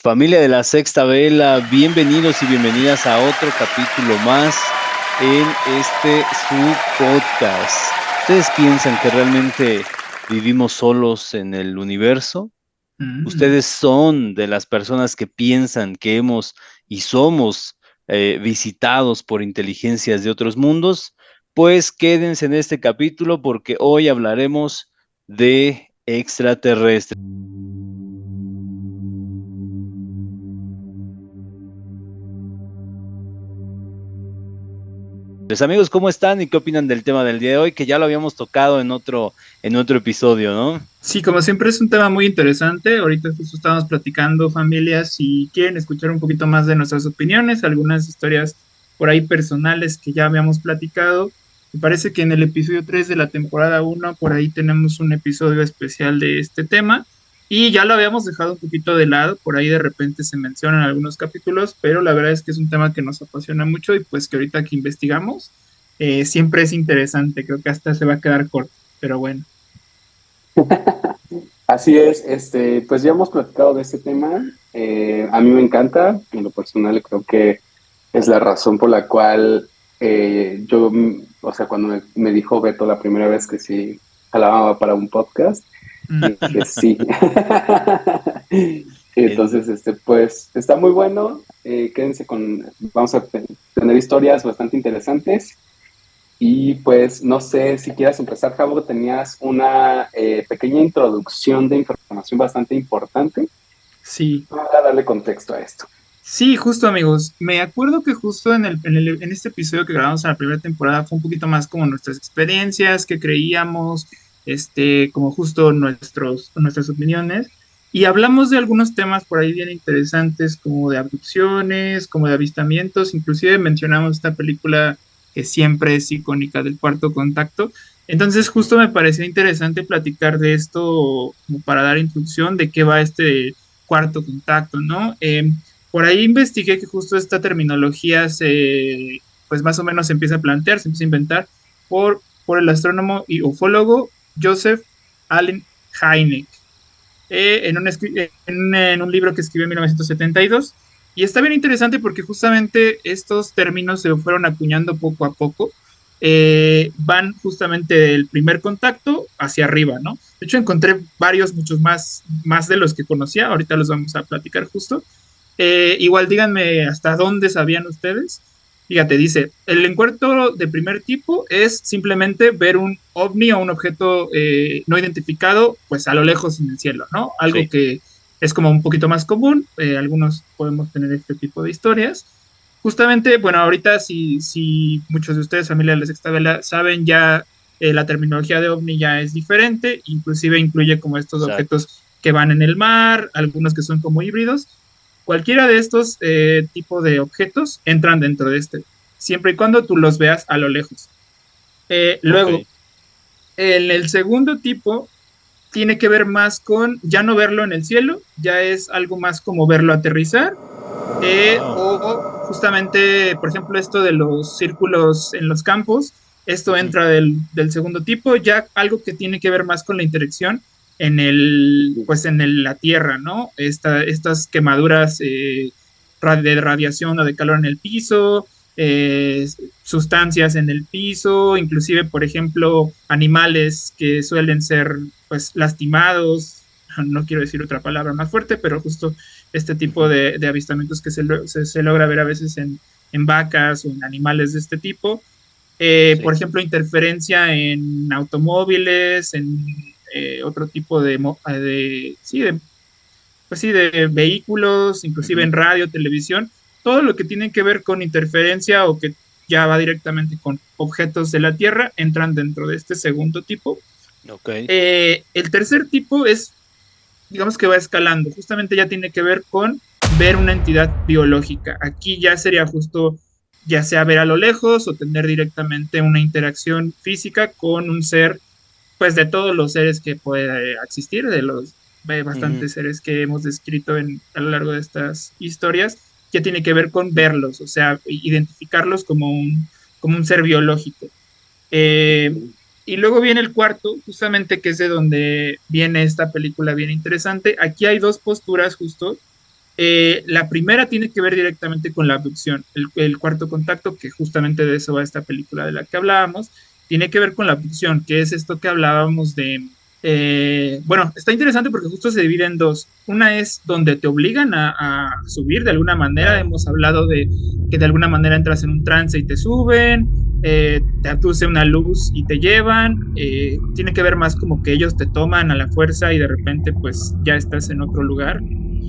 Familia de la Sexta Vela, bienvenidos y bienvenidas a otro capítulo más en su podcast. ¿Ustedes piensan que realmente vivimos solos en el universo? Mm. ¿Ustedes son de las personas que piensan que hemos y somos visitados por inteligencias de otros mundos? Pues quédense en este capítulo porque hoy hablaremos de extraterrestres. Pues amigos, ¿cómo están y qué opinan del tema del día de hoy? Que ya lo habíamos tocado en otro episodio, ¿no? Sí, como siempre es un tema muy interesante. Ahorita justo estamos platicando, familias, si quieren escuchar un poquito más de nuestras opiniones, algunas historias por ahí personales que ya habíamos platicado. Me parece que en el episodio 3 de la temporada uno por ahí tenemos un episodio especial de este tema y ya lo habíamos dejado un poquito de lado, por ahí de repente se mencionan algunos capítulos, pero la verdad es que es un tema que nos apasiona mucho y pues que ahorita que investigamos siempre es interesante. Creo que hasta se va a quedar corto, pero bueno. Así es, pues ya hemos platicado de este tema. A mí me encanta, en lo personal creo que es la razón por la cual o sea, cuando me dijo Beto la primera vez que sí jalaba para un podcast, dije sí. En- Entonces, pues está muy bueno. Vamos a tener historias bastante interesantes. Y pues no sé si quieras empezar, Javo, tenías una pequeña introducción de información bastante importante Sí, para darle contexto a esto. sí, justo amigos. Me acuerdo que justo en este episodio que grabamos en la primera temporada fue un poquito más como nuestras experiencias, que creíamos, como justo nuestras opiniones. Y hablamos de algunos temas por ahí bien interesantes, como de abducciones, como de avistamientos. Inclusive mencionamos esta película que siempre es icónica del Cuarto Contacto. Entonces, Ujú. justo me pareció interesante platicar de esto como para dar introducción de qué va este Cuarto Contacto, ¿no? Por ahí investigué que justo esta terminología pues más o menos se empieza a plantear, se empieza a inventar por el astrónomo y ufólogo Joseph Allen Hynek en un libro que escribió en 1972. Y está bien interesante porque justamente estos términos se fueron acuñando poco a poco. Van justamente del primer contacto hacia arriba, ¿no? De hecho, encontré varios, muchos más de los que conocía. Ahorita los vamos a platicar justo. Igual díganme hasta dónde sabían ustedes. Fíjate, dice, el encuentro de primer tipo es simplemente ver un ovni o un objeto no identificado, pues a lo lejos en el cielo, ¿no? Algo Sí. que es como un poquito más común, algunos podemos tener este tipo de historias. Justamente, bueno, ahorita si muchos de ustedes, familia de la Sexta Vela, saben ya la terminología de ovni ya es diferente, inclusive incluye como estos Exacto. objetos que van en el mar, algunos que son como híbridos. Cualquiera de estos tipos de objetos entran dentro de este, siempre y cuando tú los veas a lo lejos. Ok. Luego, en el segundo tipo, tiene que ver más con ya no verlo en el cielo, ya es algo más como verlo aterrizar, o justamente, por ejemplo, esto de los círculos en los campos, esto Ujú. entra del segundo tipo, ya algo que tiene que ver más con la interacción pues la tierra, ¿no? Estas quemaduras de radiación o de calor en el piso, sustancias en el piso, inclusive, por ejemplo, animales que suelen ser pues lastimados, no quiero decir otra palabra más fuerte, pero justo este tipo Ujú. de avistamientos que se logra ver a veces en vacas o en animales de este tipo. Por Sí. ejemplo, interferencia en automóviles, en otro tipo pues sí, de vehículos, inclusive Ujú. en radio, televisión, todo lo que tiene que ver con interferencia o que ya va directamente con objetos de la Tierra, entran dentro de este segundo tipo. Ok. El tercer tipo es, digamos que va escalando, justamente ya tiene que ver con ver una entidad biológica. Aquí ya sería justo, ya sea ver a lo lejos o tener directamente una interacción física con un ser, pues de todos los seres que puede existir, de los Ujú. bastantes seres que hemos descrito a lo largo de estas historias, ya tiene que ver con verlos, o sea, identificarlos como un ser biológico. Eh, y luego viene el cuarto, justamente que es de donde viene esta película bien interesante. Aquí hay dos posturas justo. La primera tiene que ver directamente con la abducción. El cuarto contacto, que justamente de eso va esta película de la que hablábamos, tiene que ver con la abducción, que es esto que hablábamos de... bueno, está interesante porque justo se divide en dos. Una es donde te obligan a subir de alguna manera. Claro. Hemos hablado de que de alguna manera entras en un trance y te suben, te abduce una luz y te llevan. Tiene que ver más como que ellos te toman a la fuerza y de repente pues ya estás en otro lugar.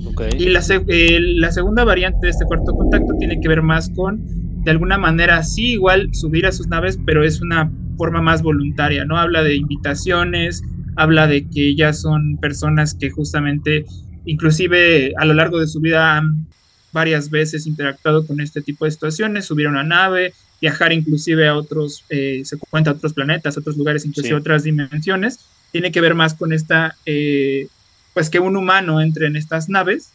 Ok. Y la segunda variante de este cuarto contacto tiene que ver más con, de alguna manera, sí, igual subir a sus naves, pero es una forma más voluntaria, ¿no? Habla de invitaciones, habla de que ya son personas que justamente, inclusive a lo largo de su vida han varias veces interactuado con este tipo de situaciones, subir a una nave, viajar inclusive a otros, se cuenta a otros planetas, a otros lugares, inclusive a Sí. otras dimensiones, tiene que ver más con esta, pues que un humano entre en estas naves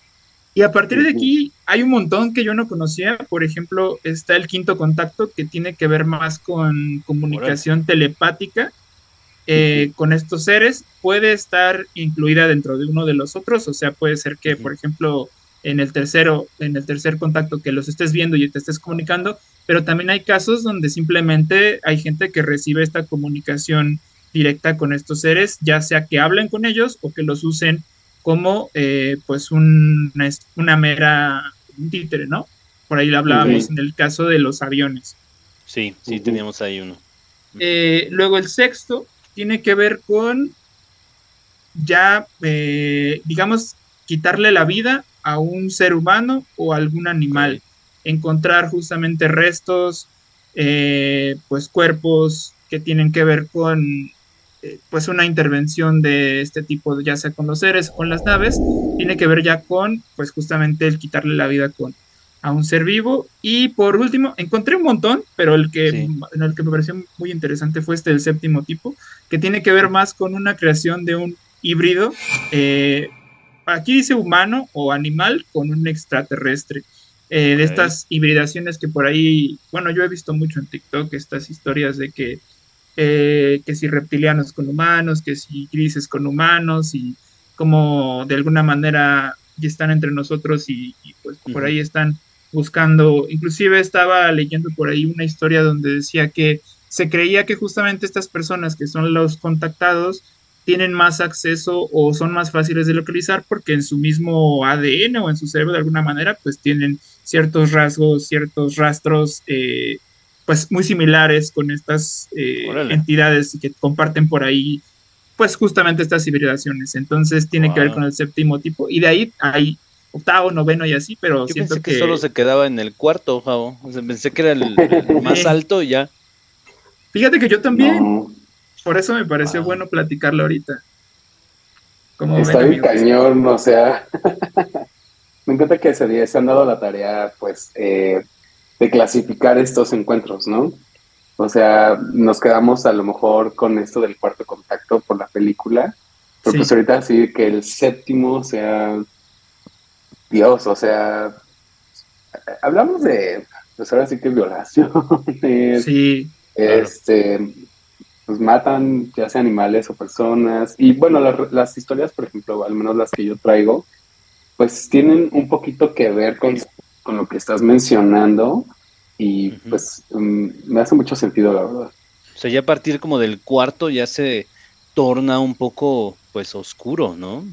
y a partir de Ujú. aquí hay un montón que yo no conocía. Por ejemplo, está el quinto contacto que tiene que ver más con Órale. comunicación telepática Ujú. con estos seres. Puede estar incluida dentro de uno de los otros. O sea, puede ser que, Ujú. por ejemplo, en el tercer contacto que los estés viendo y te estés comunicando, pero también hay casos donde simplemente hay gente que recibe esta comunicación directa con estos seres, ya sea que hablen con ellos o que los usen como pues una mera un títere, ¿no? Por ahí lo Ok. hablábamos en el caso de los aviones. Sí, sí, Ujú. teníamos ahí uno. Ujú. Luego el sexto tiene que ver con ya, digamos, quitarle la vida a un ser humano o a algún Ok. animal, encontrar justamente restos, pues cuerpos que tienen que ver con pues una intervención de este tipo, ya sea con los seres o con las naves, tiene que ver ya con pues justamente el quitarle la vida a un ser vivo. Y por último, encontré un montón, pero Sí. el que me pareció muy interesante fue este del séptimo tipo, que tiene que ver Ujú. más con una creación de un híbrido, aquí dice humano o animal con un extraterrestre. De Ok. estas hibridaciones que por ahí, bueno, yo he visto mucho en TikTok estas historias de que si reptilianos con humanos, que si grises con humanos y como de alguna manera ya están entre nosotros y pues por Ujú. ahí están buscando, inclusive estaba leyendo por ahí una historia donde decía que se creía que justamente estas personas que son los contactados tienen más acceso o son más fáciles de localizar porque en su mismo ADN o en su cerebro de alguna manera pues tienen ciertos rasgos, ciertos rastros pues muy similares con estas Órale. entidades que comparten por ahí pues justamente estas civilizaciones. Entonces tiene que ver Wow. con el séptimo tipo y de ahí hay octavo, noveno y así, pero Yo pensé siento que solo que se quedaba en el cuarto, Javo. O sea, pensé que era el más eh, alto y ya. fíjate que yo también, No, por eso me pareció Wow. bueno platicarlo ahorita. ¿Cómo ven está bien amigos? cañón, o sea, me encanta que se han dado la tarea, pues, de clasificar estos encuentros, ¿no? O sea, nos quedamos a lo mejor con esto del cuarto contacto por la película, pero pues Sí, ahorita sí que el séptimo sea Dios, o sea, hablamos de, pues ahora sí que violaciones, sí, Claro. este, pues matan ya sea animales o personas, y bueno, las historias, por ejemplo, al menos las que yo traigo, pues tienen un poquito que ver con lo que estás mencionando, y Ujú. pues me hace mucho sentido, la verdad. O sea, ya a partir como del cuarto ya se torna un poco, pues, oscuro, ¿no?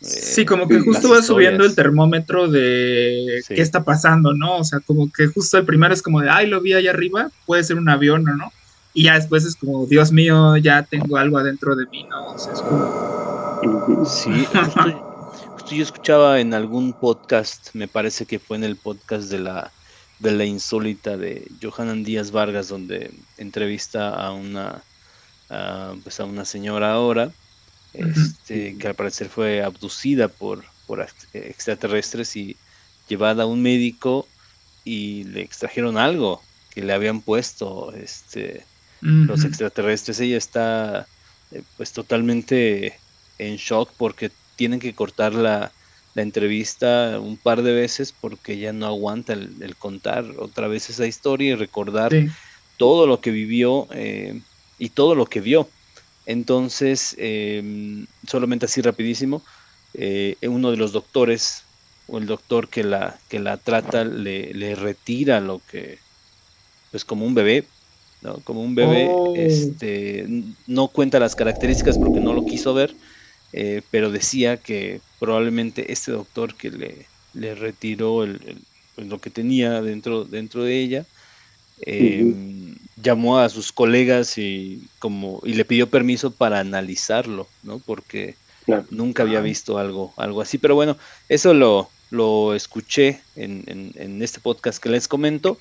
sí, como que Sí. justo Las va subiendo el historias. termómetro de qué Sí. está pasando, ¿no? O sea, como que justo el primero es como de, ay, lo vi allá arriba, puede ser un avión o no. Y ya después es como, Dios mío, ya tengo algo adentro de mí, ¿no? O sea, es como... Ujú. Sí, justo yo escuchaba en algún podcast, me parece que fue en el podcast de la insólita de Johanan Díaz Vargas, donde entrevista pues a una señora ahora, Ujú, que al parecer fue abducida por extraterrestres y llevada a un médico y le extrajeron algo que le habían puesto, los ujú, extraterrestres. Ella está pues totalmente en shock porque tienen que cortar la entrevista un par de veces porque ya no aguanta el contar otra vez esa historia y recordar sí, todo lo que vivió y todo lo que vio. Entonces, solamente así rapidísimo, uno de los doctores o el doctor que la trata le retira lo que, pues como un bebé, ¿no? Como un bebé, Oh, no cuenta las características porque no lo quiso ver, pero decía que probablemente este doctor que le retiró pues, lo que tenía dentro de ella, Ujú, llamó a sus colegas y le pidió permiso para analizarlo, ¿no? Porque claro. nunca había wow. visto algo así. Pero bueno, eso lo escuché en este podcast que les comento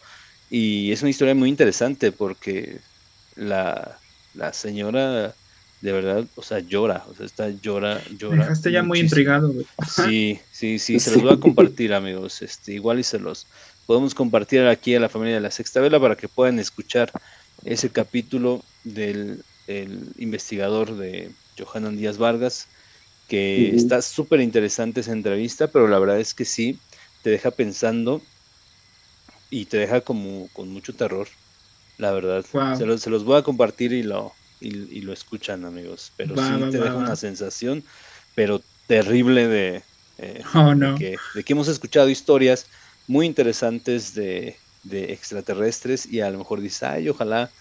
y es una historia muy interesante porque la señora de verdad, o sea, llora, o sea, Me llora dejaste ya muy muchísimo. intrigado, güey. Sí, sí, sí, se los Sí. voy a compartir, amigos. Igual y se los podemos compartir aquí a la familia de la Sexta Vela para que puedan escuchar ese capítulo del investigador de Johanan Díaz Vargas, que Ujú. está súper interesante esa entrevista, pero la verdad es que sí, te deja pensando y te deja como con mucho terror, la verdad. Wow. Se los voy a compartir y lo escuchan, amigos, pero Va, sí va, te va, deja va. una sensación, pero terrible Oh, no. de que hemos escuchado historias muy interesantes de extraterrestres y a lo mejor dices, ay, ojalá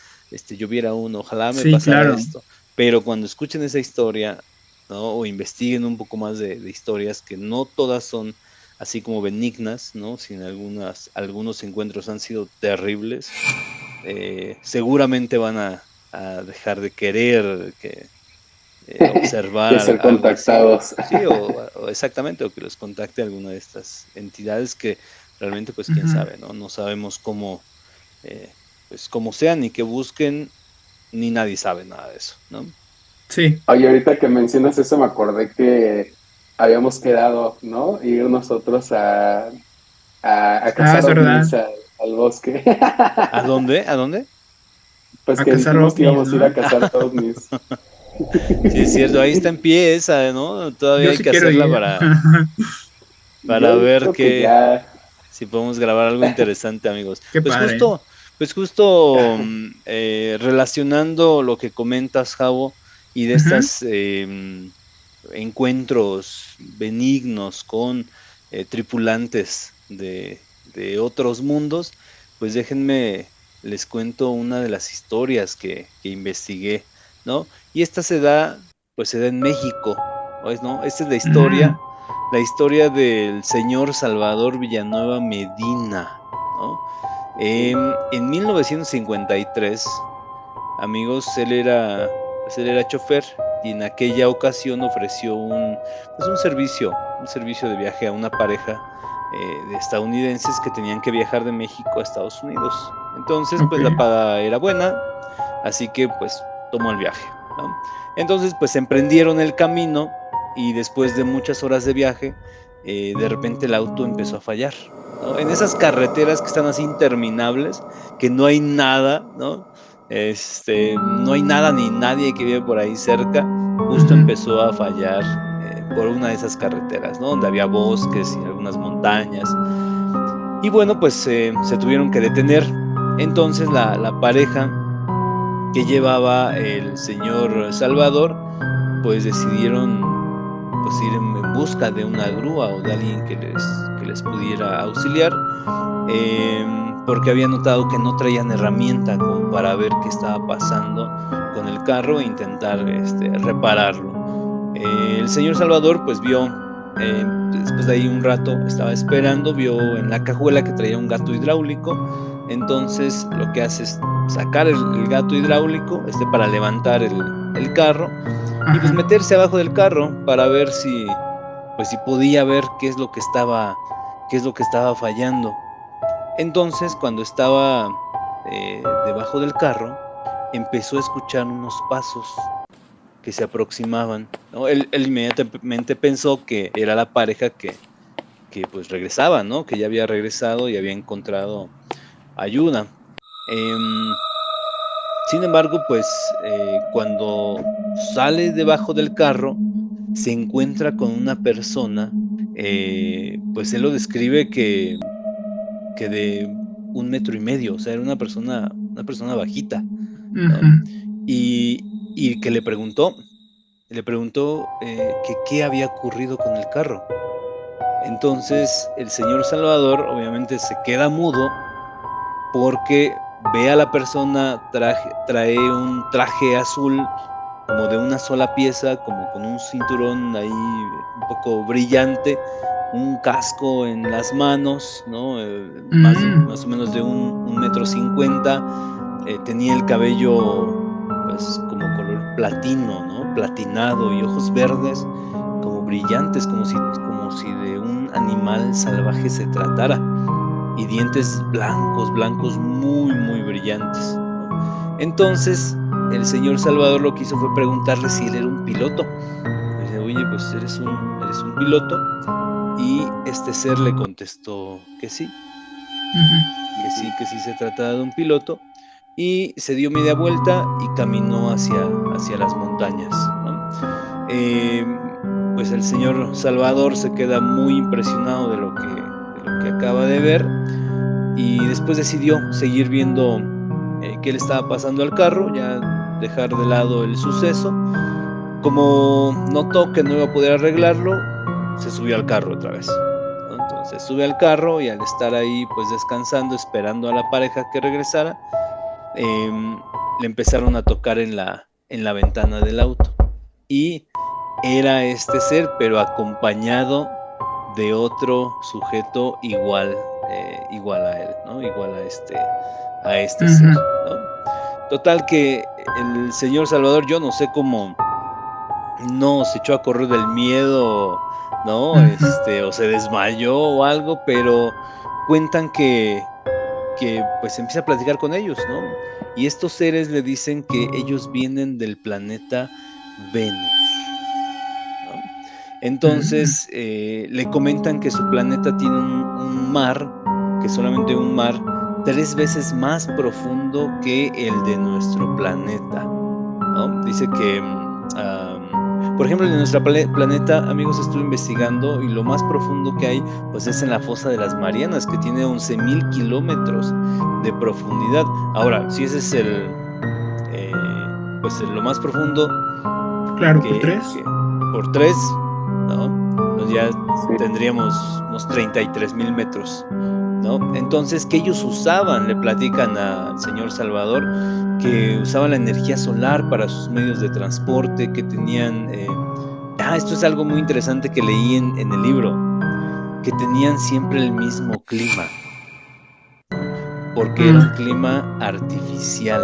yo viera uno, ojalá me Sí, pasara claro. esto, pero cuando escuchen esa historia, ¿no? O investiguen un poco más de historias que no todas son así como benignas, ¿no? Sino algunos encuentros han sido terribles, seguramente van a dejar de querer observar De ser algo así. contactados. Sí, o exactamente, o que los contacte alguna de estas entidades que realmente, pues quién Ujú. sabe, ¿no? No sabemos eh, pues cómo sean, ni qué busquen, ni nadie sabe nada de eso, ¿no? Sí. Oye, ahorita que mencionas eso, me acordé que habíamos quedado, ¿no? Ir nosotros a Ah, es cazar verdad. ovnis al bosque. ¿A dónde? ¿A dónde? Pues A que cazar dijimos que ovnis, íbamos a ir a ¿no? cazar ovnis. Sí, es cierto, ahí está en pie esa, ¿no? Todavía Yo hay sí que quiero hacerla ir. Yo para ver digo que ya, si podemos grabar algo interesante, amigos. Qué padre. Pues justo relacionando lo que comentas, Javo, y de Ujú. estos encuentros benignos con tripulantes de otros mundos, pues déjenme, les cuento una de las historias que investigué, ¿no? Y esta pues se da en México, ¿no? Esta es Mm. la historia del señor Salvador Villanueva Medina, ¿no? En 1953, amigos, pues él era chofer y en aquella ocasión ofreció pues un servicio de viaje a una pareja de estadounidenses que tenían que viajar de México a Estados Unidos. Entonces, Ok. pues la paga era buena, así que pues tomó el viaje, ¿no? Entonces, pues emprendieron el camino y después de muchas horas de viaje, de repente el auto empezó a fallar, ¿no? En esas carreteras que están así interminables, que no hay nada, ¿no? No hay nada ni nadie que vive por ahí cerca, justo Ujú. empezó a fallar por una de esas carreteras, ¿no? Donde había bosques y algunas montañas. Y bueno, pues se tuvieron que detener. Entonces la pareja que llevaba el señor Salvador, pues decidieron pues ir en busca de una grúa o de alguien que les pudiera auxiliar, porque había notado que no traían herramienta como para ver qué estaba pasando con el carro e intentar repararlo. El señor Salvador pues vio, después de ahí un rato estaba esperando, vio en la cajuela que traía un gato hidráulico, entonces lo que hace es sacar el gato hidráulico para levantar el carro y pues Ajá. meterse abajo del carro para ver pues si podía ver qué es lo que estaba fallando. Entonces, cuando estaba debajo del carro, empezó a escuchar unos pasos que se aproximaban, ¿no? Él inmediatamente pensó que era la pareja que pues regresaba, ¿no? Que ya había regresado y había encontrado ayuda. Em, Sin embargo, pues cuando sale debajo del carro, se encuentra con una persona, pues él lo describe que de 1,5 metros, o sea, era una persona bajita, Ujú. ¿no? Y que le preguntó que qué había ocurrido con el carro. Entonces el señor Salvador obviamente se queda mudo porque ve a la persona, trae un traje azul como de una sola pieza, como con un cinturón ahí un poco brillante, un casco en las manos, ¿no? Más o menos de un metro 50. Tenía el cabello pues como color platino, ¿no? Platinado, y ojos verdes como brillantes, como si de un animal salvaje se tratara, y dientes blancos, blancos muy, muy brillantes, ¿no? Entonces, el señor Salvador lo que hizo fue preguntarle si él era un piloto. Dice, oye, pues eres un piloto. Y este ser le contestó que sí, que sí se trataba de un piloto. Y se dio media vuelta y caminó hacia las montañas, ¿no? Pues el señor Salvador se queda muy impresionado de lo que acaba de ver, y después decidió seguir viendo qué le estaba pasando al carro, ya dejar de lado el suceso. Como notó que no iba a poder arreglarlo, se subió al carro otra vez, ¿no? Entonces sube al carro, y al estar ahí pues descansando, esperando a la pareja que regresara, le empezaron a tocar en la ventana del auto, y era este ser, pero acompañado de otro sujeto igual a él, ¿no? Igual a este ser, ¿no? Total que el señor Salvador, yo no sé cómo no se echó a correr del miedo, ¿no? O se desmayó o algo, pero cuentan que pues empieza a platicar con ellos, ¿no? Y estos seres le dicen que ellos vienen del planeta Venus, ¿no? Entonces le comentan que su planeta tiene un mar, que solamente un mar 3 veces más profundo que el de nuestro planeta, ¿no? Dice que, por ejemplo, en nuestro planeta, amigos, estuve investigando, y lo más profundo que hay, pues es en la fosa de las Marianas, que tiene 11,000 kilómetros de profundidad. Ahora, si ese es pues lo más profundo, claro, por tres. por 3, ¿no? Pues ya Sí. tendríamos unos 33,000 metros, ¿no? Entonces, que ellos usaban, le platican al señor Salvador, que usaban la energía solar para sus medios de transporte, que tenían, esto es algo muy interesante que leí en el libro, que tenían siempre el mismo clima, ¿no? Porque era un clima artificial,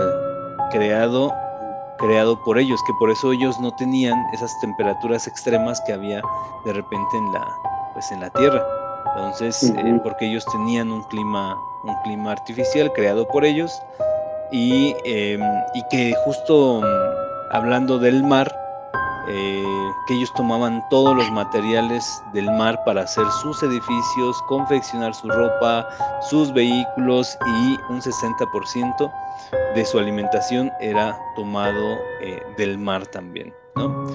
creado por ellos, que por eso ellos no tenían esas temperaturas extremas que había de repente en la Tierra. Entonces, porque ellos tenían un clima artificial creado por ellos, y que justo hablando del mar, que ellos tomaban todos los materiales del mar para hacer sus edificios, confeccionar su ropa, sus vehículos, y un 60% de su alimentación era tomado del mar también, ¿no?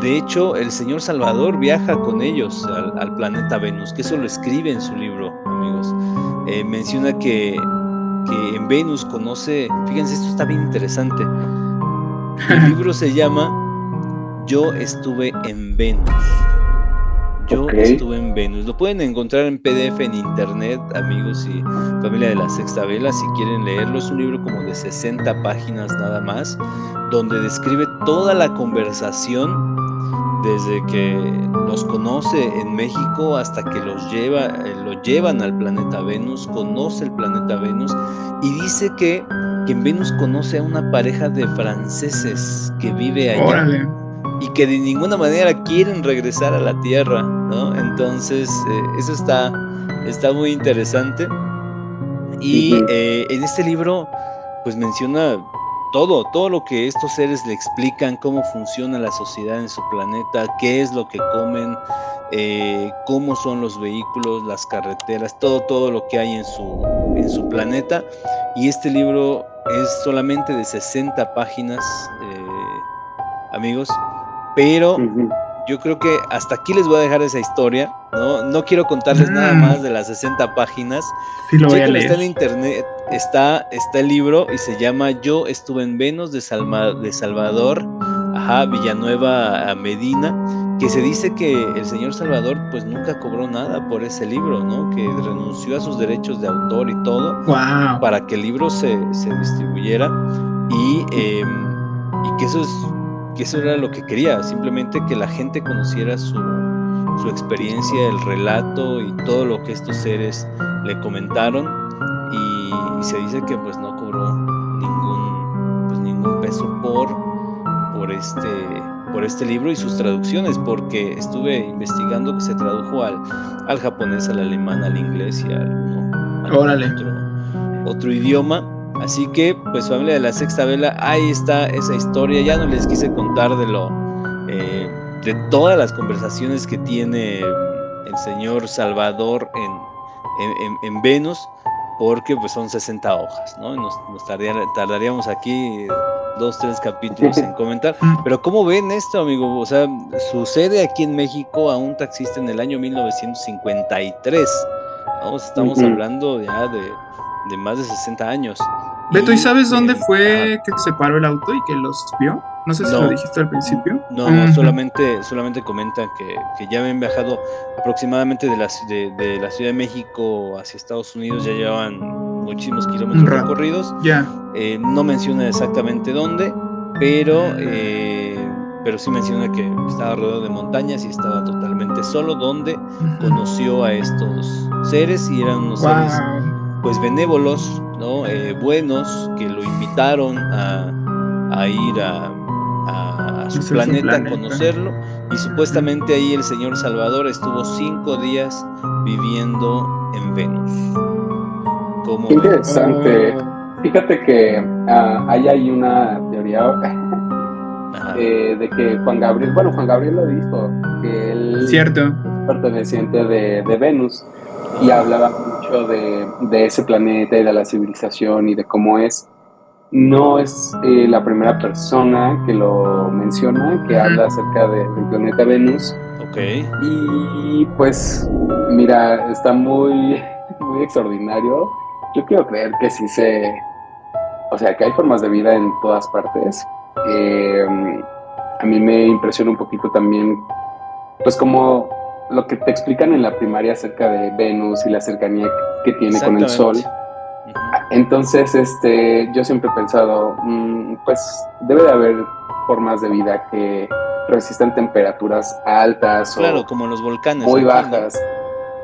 De hecho, el señor Salvador viaja con ellos al planeta Venus, que eso lo escribe en su libro, amigos. Menciona que en Venus conoce, fíjense, esto está bien interesante. El libro se llama Yo estuve en Venus. Yo estuve en Venus. Lo pueden encontrar en PDF en internet, amigos y familia de la Sexta Vela, si quieren leerlo. Es un libro como de 60 páginas nada más, donde describe toda la conversación desde que los conoce en México hasta que lo llevan al planeta Venus, conoce el planeta Venus, y dice que en Venus conoce a una pareja de franceses que vive allá. ¡Órale! Y que de ninguna manera quieren regresar a la Tierra, ¿no? Entonces, eso está muy interesante. Y en este libro, pues menciona todo lo que estos seres le explican, cómo funciona la sociedad en su planeta, qué es lo que comen, cómo son los vehículos, las carreteras, todo lo que hay en su planeta. Y este libro es solamente de 60 páginas, amigos, pero yo creo que hasta aquí les voy a dejar esa historia, ¿no? No quiero contarles nada más de las 60 páginas. Sí, lo voy a Chéquenlo, leer. está en internet, está el libro, y se llama Yo estuve en Venus, de Salvador Villanueva a Medina. que se dice que el señor Salvador pues nunca cobró nada por ese libro, ¿no? Que renunció a sus derechos de autor y todo Wow. para que el libro se distribuyera y que eso era lo que quería, simplemente que la gente conociera su experiencia, el relato y todo lo que estos seres le comentaron, y se dice que pues no cobró ningún peso por este libro y sus traducciones, porque estuve investigando que se tradujo al japonés, al alemán, al inglés y otro idioma. Así que, pues, familia de la Sexta Vela, ahí está esa historia. Ya no les quise contar de todas las conversaciones que tiene el señor Salvador en Venus, porque pues son 60 hojas, ¿no? Nos tardaríamos aquí 2-3 capítulos en comentar. Pero ¿cómo ven esto, amigo? O sea, sucede aquí en México a un taxista en el año 1953. ¿No? Estamos hablando ya de más de 60 años. Beto, ¿y sabes dónde fue que se paró el auto y que los vio? No sé si lo dijiste al principio. No, solamente comentan que ya habían viajado aproximadamente de la Ciudad de México hacia Estados Unidos, ya llevaban muchísimos kilómetros recorridos. Ya. No menciona exactamente dónde, pero sí menciona que estaba rodeado de montañas y estaba totalmente solo, donde conoció a estos seres, y eran unos seres pues benévolos, ¿no? Buenos, que lo invitaron a ir a su planeta, a conocerlo, y supuestamente ahí el señor Salvador estuvo 5 días viviendo en Venus. ¿Cómo interesante. Fíjate que hay una teoría de que Juan Gabriel lo dijo, que él cierto, es perteneciente de Venus, y hablaba mucho de ese planeta y de la civilización y de cómo es. No es la primera persona que lo menciona, que habla acerca del planeta Venus. Okay. Y pues, mira, está muy, muy extraordinario. Yo quiero creer que sí o sea, que hay formas de vida en todas partes. A mí me impresiona un poquito también, pues, como lo que te explican en la primaria acerca de Venus y la cercanía que tiene con el Sol. Entonces, yo siempre he pensado, pues debe de haber formas de vida que resistan temperaturas altas, claro, o como los volcanes muy aquí, bajas, ¿no?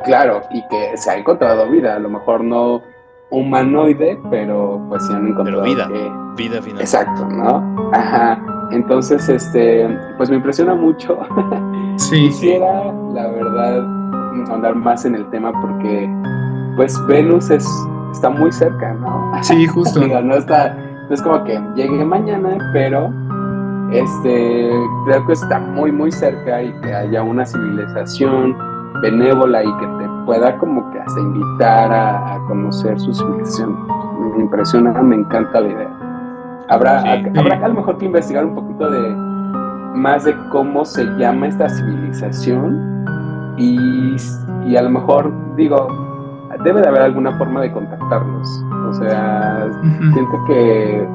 Claro, y que se ha encontrado vida, a lo mejor no humanoide, pero pues se han encontrado vida finalmente. Exacto, ¿no? Ajá. Entonces, pues me impresiona mucho. Sí. Quisiera, la verdad, andar más en el tema, porque pues Venus está muy cerca, ¿no? Sí, justo. Digo, no es como que llegue mañana, pero creo que está muy, muy cerca, y que haya una civilización benévola y que te pueda como que hasta invitar a conocer su civilización. Me impresiona, me encanta la idea. Habrá a lo mejor que investigar un poquito más de cómo se llama esta civilización, y a lo mejor, digo, debe de haber alguna forma de contactarlos. O sea, siento que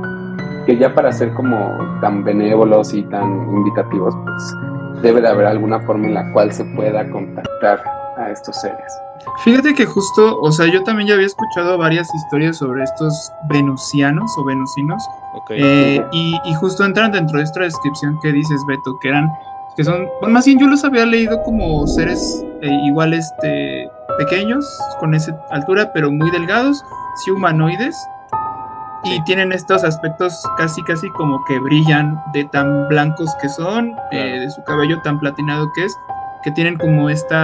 ya para ser como tan benévolos y tan invitativos, pues debe de haber alguna forma en la cual se pueda contactar a estos seres. Fíjate que justo, o sea, yo también ya había escuchado varias historias sobre estos venusianos o venusinos, y justo entran dentro de esta descripción que dices, Beto, que son, bueno, más bien yo los había leído como seres igual pequeños, con esa altura, pero muy delgados, sí humanoides, y tienen estos aspectos casi como que brillan de tan blancos que son, de su cabello tan platinado que tienen como este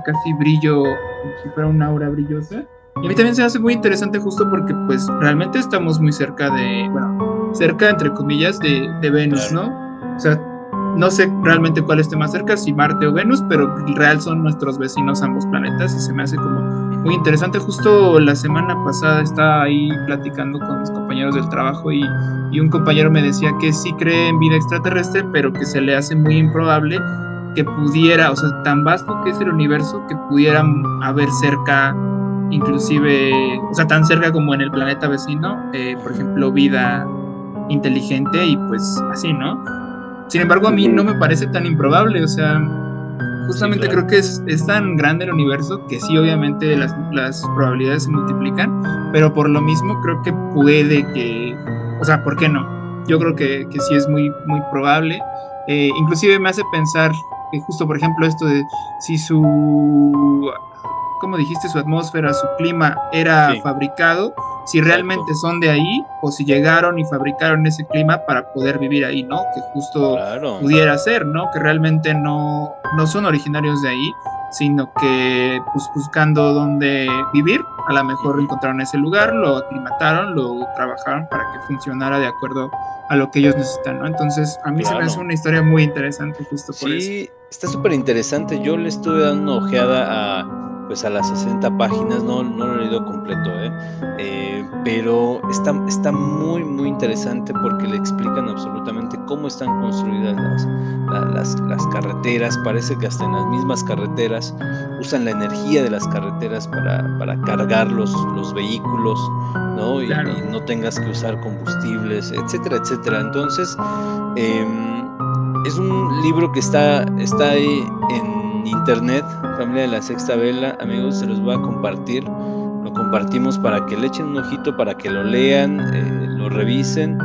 casi brillo, como si fuera una aura brillosa. Y a mí también se me hace muy interesante, justo porque pues realmente estamos muy cerca cerca entre comillas de Venus, ¿no? O sea, no sé realmente cuál esté más cerca, si Marte o Venus, pero real son nuestros vecinos ambos planetas, y se me hace como muy interesante. Justo la semana pasada estaba ahí platicando con mis compañeros del trabajo, y un compañero me decía que sí cree en vida extraterrestre, pero que se le hace muy improbable que pudiera, o sea, tan vasto que es el universo, que pudiera haber cerca, inclusive, o sea, tan cerca como en el planeta vecino, por ejemplo, vida inteligente, y pues así, ¿no? Sin embargo, a mí no me parece tan improbable, o sea, justamente claro. creo que es tan grande el universo que sí, obviamente las probabilidades se multiplican, pero por lo mismo creo que puede que, o sea, ¿por qué no? Yo creo que sí es muy, muy probable. Inclusive me hace pensar que justo, por ejemplo, esto de si su, como dijiste, su atmósfera, su clima era Sí, fabricado, si exacto. realmente son de ahí o si llegaron y fabricaron ese clima para poder vivir ahí, ¿no? Que justo Claro. pudiera ser, ¿no? Que realmente no son originarios de ahí, sino que pues buscando dónde vivir, a lo mejor Ujú. encontraron ese lugar, lo aclimataron, lo trabajaron para que funcionara de acuerdo a lo que ellos necesitan, ¿no? Entonces, a mí se me hace Claro. una historia muy interesante justo por eso. Sí, está súper interesante. Yo le estuve dando una ojeada pues, a las 60 páginas, no lo he leído completo, ¿eh? Pero está muy, muy interesante porque le explican absolutamente cómo están construidas las carreteras. Parece que hasta en las mismas carreteras usan la energía de las carreteras para cargar los vehículos, ¿no? Claro. Y no tengas que usar combustibles, etcétera, etcétera. Entonces, es un libro que está ahí en internet, Familia de la Sexta Vela, amigos, se los voy a compartir. Lo compartimos para que le echen un ojito, para que lo lean, lo revisen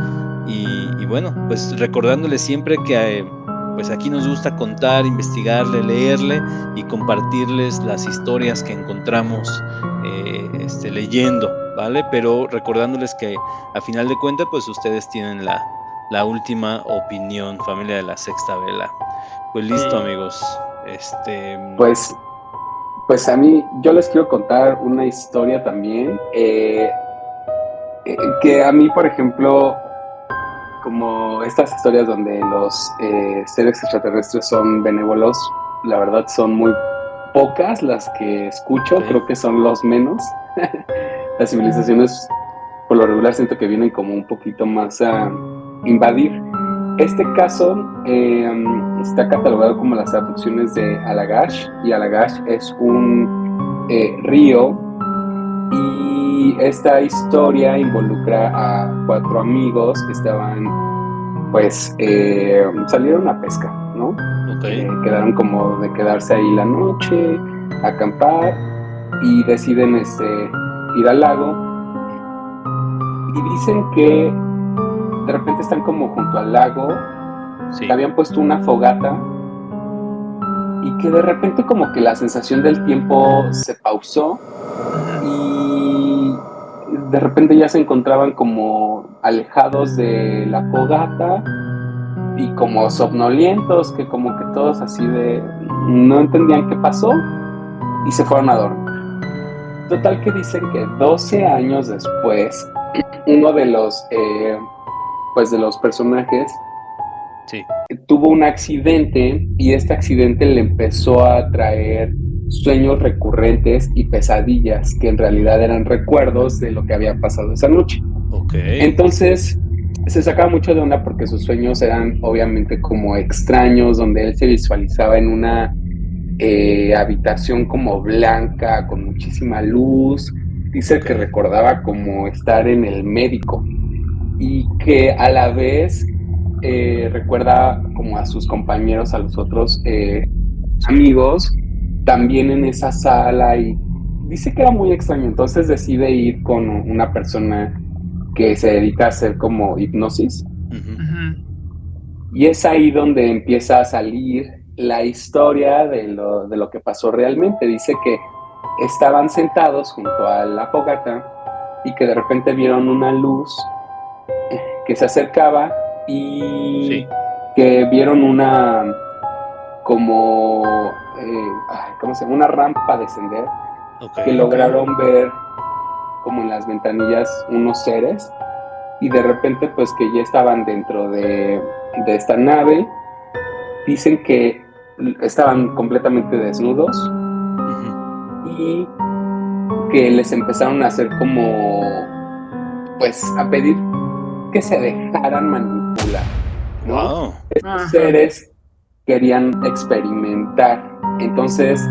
y bueno, pues recordándoles siempre que pues aquí nos gusta contar, investigarle, leerle y compartirles las historias que encontramos leyendo, ¿vale? Pero recordándoles que a final de cuentas, pues ustedes tienen la última opinión, Familia de la Sexta Vela. Pues listo, Sí. amigos. Pues, pues a mí, yo les quiero contar una historia también, que a mí, por ejemplo, como estas historias donde los seres extraterrestres son benévolos, la verdad son muy pocas las que escucho, Ok, creo que son los menos. Las civilizaciones por lo regular siento que vienen como un poquito más a invadir. Este caso está catalogado como las abducciones de Allagash, y Allagash es un río, y esta historia involucra a 4 amigos que estaban, pues, salieron a pesca, ¿no? ok, Quedaron como de quedarse ahí la noche, acampar, y deciden ir al lago, y dicen que de repente están como junto al lago, que sí, habían puesto una fogata, y que de repente como que la sensación del tiempo se pausó, Ujú. y de repente ya se encontraban como alejados de la fogata y como somnolientos, que como que todos así de no entendían qué pasó y se fueron a dormir. Total que dicen que 12 años después, uno de los, pues de los personajes sí, tuvo un accidente, y este accidente le empezó a traer sueños recurrentes y pesadillas que en realidad eran recuerdos de lo que había pasado esa noche. ok, Entonces se sacaba mucho de onda porque sus sueños eran obviamente como extraños, donde él se visualizaba en una habitación como blanca, con muchísima luz. Dice ok, que recordaba como estar en el médico, y que a la vez recuerda como a sus compañeros, a los otros sí, amigos, también en esa sala, y dice que era muy extraño. Entonces decide ir con una persona que se dedica a hacer como hipnosis, ujú, Ujú. y es ahí donde empieza a salir la historia de lo que pasó realmente. Dice que estaban sentados junto a la fogata y que de repente vieron una luz que se acercaba, y sí, que vieron una como, ¿cómo se llama? Una rampa a descender, ok, que Ok. lograron ver como en las ventanillas unos seres, y de repente pues que ya estaban dentro de esta nave. Dicen que estaban completamente desnudos, ujú, y que les empezaron a hacer como, pues a pedir que se dejaran manipular, ¿no? wow, Estos Ajá. seres querían experimentar. Entonces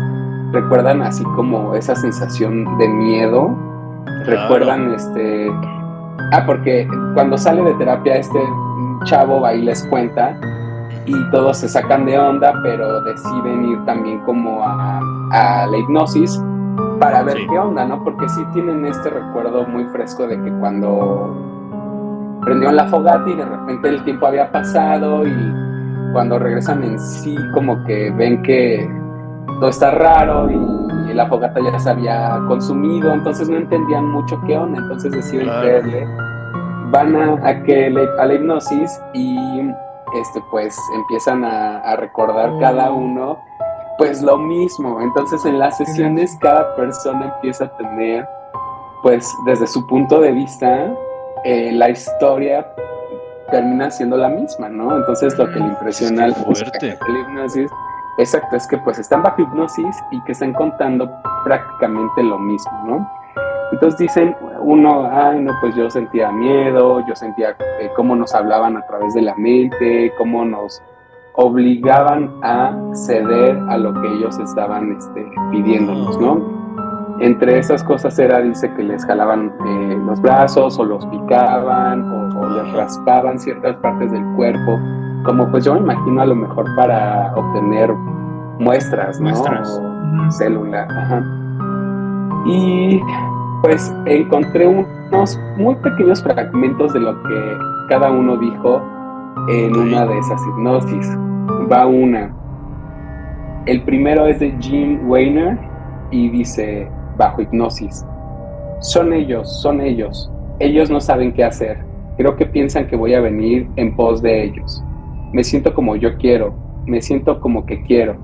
recuerdan así como esa sensación de miedo. claro, Recuerdan porque cuando sale de terapia este chavo va y les cuenta y todos se sacan de onda, pero deciden ir también como a la hipnosis para ver qué onda, ¿no? Porque sí tienen este recuerdo muy fresco de que cuando prendieron la fogata y de repente el tiempo había pasado, y cuando regresan en sí como que ven que todo está raro y la fogata ya se había consumido, entonces no entendían mucho qué onda, entonces deciden creerle, van a la hipnosis y pues empiezan a recordar cada uno pues lo mismo. Entonces en las sesiones cada persona empieza a tener pues desde su punto de vista la historia termina siendo la misma, ¿no? Entonces lo que le impresiona al fuerte. la hipnosis, exacto, es que pues están bajo hipnosis y que están contando prácticamente lo mismo, ¿no? Entonces dicen uno, ay, no, pues yo sentía miedo, yo sentía cómo nos hablaban a través de la mente, cómo nos obligaban a ceder a lo que ellos estaban pidiéndonos, ¿no? Entre esas cosas dice que les jalaban los brazos o los picaban o les raspaban ciertas partes del cuerpo, como pues yo me imagino a lo mejor para obtener muestras, ¿no? O células, ajá. Y pues encontré unos muy pequeños fragmentos de lo que cada uno dijo en una de esas hipnosis. Va una. El primero es de Jim Weiner y dice, bajo hipnosis: son ellos, ellos no saben qué hacer, creo que piensan que voy a venir en pos de ellos, me siento como yo quiero, me siento como que quiero,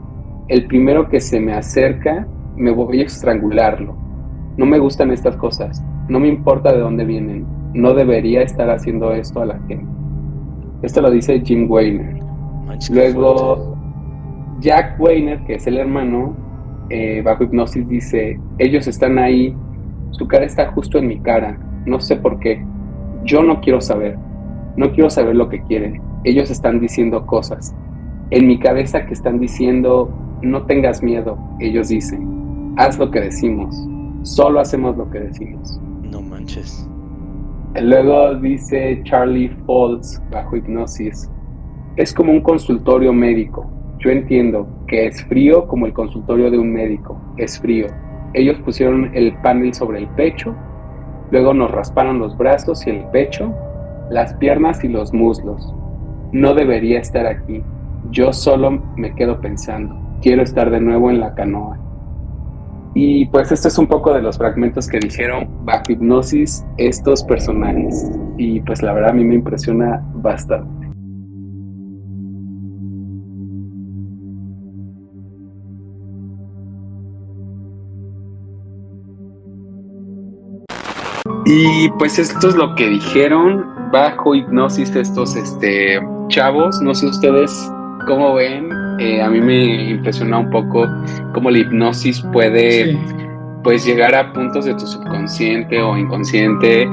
el primero que se me acerca me voy a estrangularlo, no me gustan estas cosas, no me importa de dónde vienen, no debería estar haciendo esto a la gente. Esto lo dice Jim Weiner. Luego Jack Weiner, que es el hermano, bajo hipnosis dice, ellos están ahí, su cara está justo en mi cara, no sé por qué, yo no quiero saber lo que quieren, ellos están diciendo cosas, en mi cabeza que están diciendo, no tengas miedo, ellos dicen, haz lo que decimos, solo hacemos lo que decimos. No manches. Luego dice Charlie Falls, bajo hipnosis, es como un consultorio médico. Yo entiendo que es frío como el consultorio de un médico, es frío. Ellos pusieron el panel sobre el pecho, luego nos rasparon los brazos y el pecho, las piernas y los muslos. No debería estar aquí, yo solo me quedo pensando, quiero estar de nuevo en la canoa. Y pues esto es un poco de los fragmentos que dijeron bajo hipnosis estos personajes. Y pues la verdad a mí me impresiona bastante. Y pues esto es lo que dijeron bajo hipnosis estos chavos. No sé ustedes cómo ven. A mí me impresiona un poco cómo la hipnosis puede pues llegar a puntos de tu subconsciente o inconsciente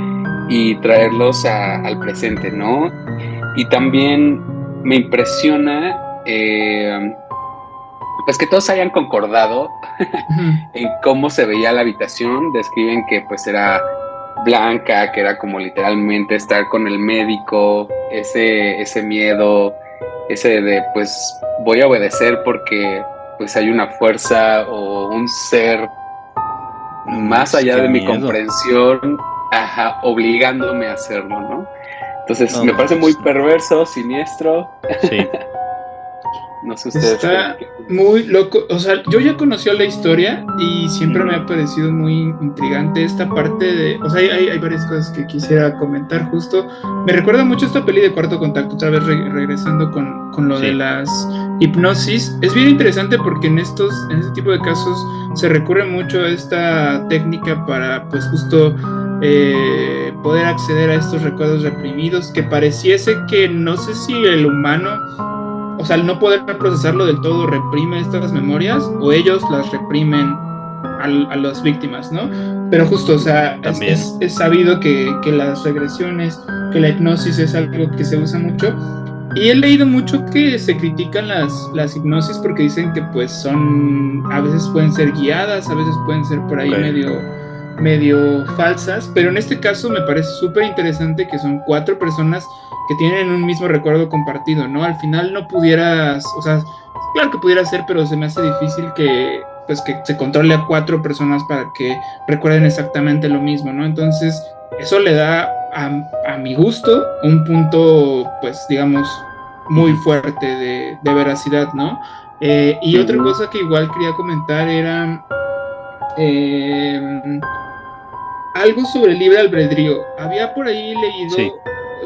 y traerlos al presente, ¿no? Y también me impresiona pues que todos hayan concordado en cómo se veía la habitación. Describen que pues era blanca, que era como literalmente estar con el médico, ese miedo, ese de pues voy a obedecer porque pues hay una fuerza o un ser más allá de mi comprensión, obligándome a hacerlo, ¿no? Entonces me parece muy perverso, siniestro. Sí. No sé ustedes. Está muy loco. O sea, yo ya conocía la historia y siempre me ha parecido muy intrigante esta parte de... O sea, hay varias cosas que quisiera comentar justo. Me recuerda mucho esta peli de Cuarto Contacto, otra vez regresando con lo de las hipnosis. Es bien interesante porque en este tipo de casos se recurre mucho a esta técnica para, pues justo... poder acceder a estos recuerdos reprimidos que pareciese que no sé si el humano, o sea, al no poder procesarlo del todo, reprime estas memorias o ellos las reprimen a las víctimas, ¿no? Pero justo, o sea, es sabido que las regresiones, que la hipnosis es algo que se usa mucho. Y he leído mucho que se critican las hipnosis porque dicen que pues a veces pueden ser guiadas, a veces pueden ser por ahí medio falsas, pero en este caso me parece súper interesante que son 4 personas que tienen un mismo recuerdo compartido, ¿no? Al final no pudieras, o sea, claro que pudiera ser, pero se me hace difícil que, pues, que se controle a 4 personas para que recuerden exactamente lo mismo, ¿no? Entonces, eso le da a mi gusto un punto, pues, digamos, muy fuerte de veracidad, ¿no? Y otra cosa que igual quería comentar era algo sobre el libre albedrío. Había por ahí leído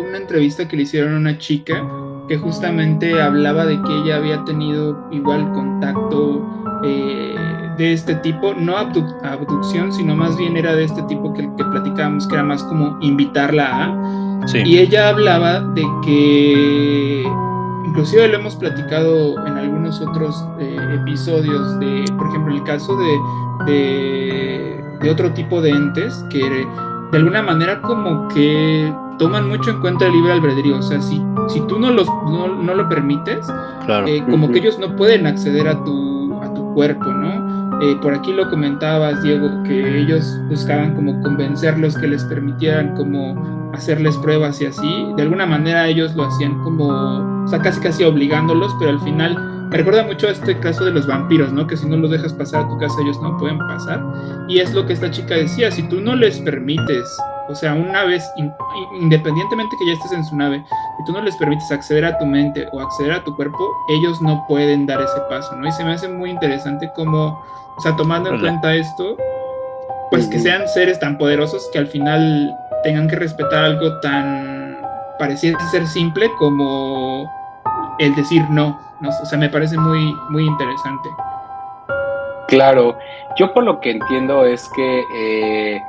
una entrevista que le hicieron a una chica que justamente hablaba de que ella había tenido igual contacto de este tipo, no abducción, sino más bien era de este tipo que platicábamos, que era más como invitarla a. Y ella hablaba de que, inclusive lo hemos platicado en algunos otros episodios, por ejemplo, el caso de otro tipo de entes que de alguna manera como que toman mucho en cuenta el libre albedrío. O sea, si tú no lo permites, claro. Como que ellos no pueden acceder a tu cuerpo, ¿no? Por aquí lo comentabas, Diego, que ellos buscaban como convencerlos que les permitieran como hacerles pruebas y así. De alguna manera ellos lo hacían como, o sea, casi obligándolos, pero al final me recuerda mucho a este caso de los vampiros, ¿no? Que si no los dejas pasar a tu casa, ellos no pueden pasar. Y es lo que esta chica decía, si tú no les permites, o sea, una vez, independientemente que ya estés en su nave, si tú no les permites acceder a tu mente o acceder a tu cuerpo, ellos no pueden dar ese paso, ¿no? Y se me hace muy interesante como, o sea, tomando en cuenta esto, pues que sean seres tan poderosos que al final tengan que respetar algo tan pareciera ser simple como el decir no, ¿no? O sea, me parece muy, muy interesante. Claro, yo por lo que entiendo es que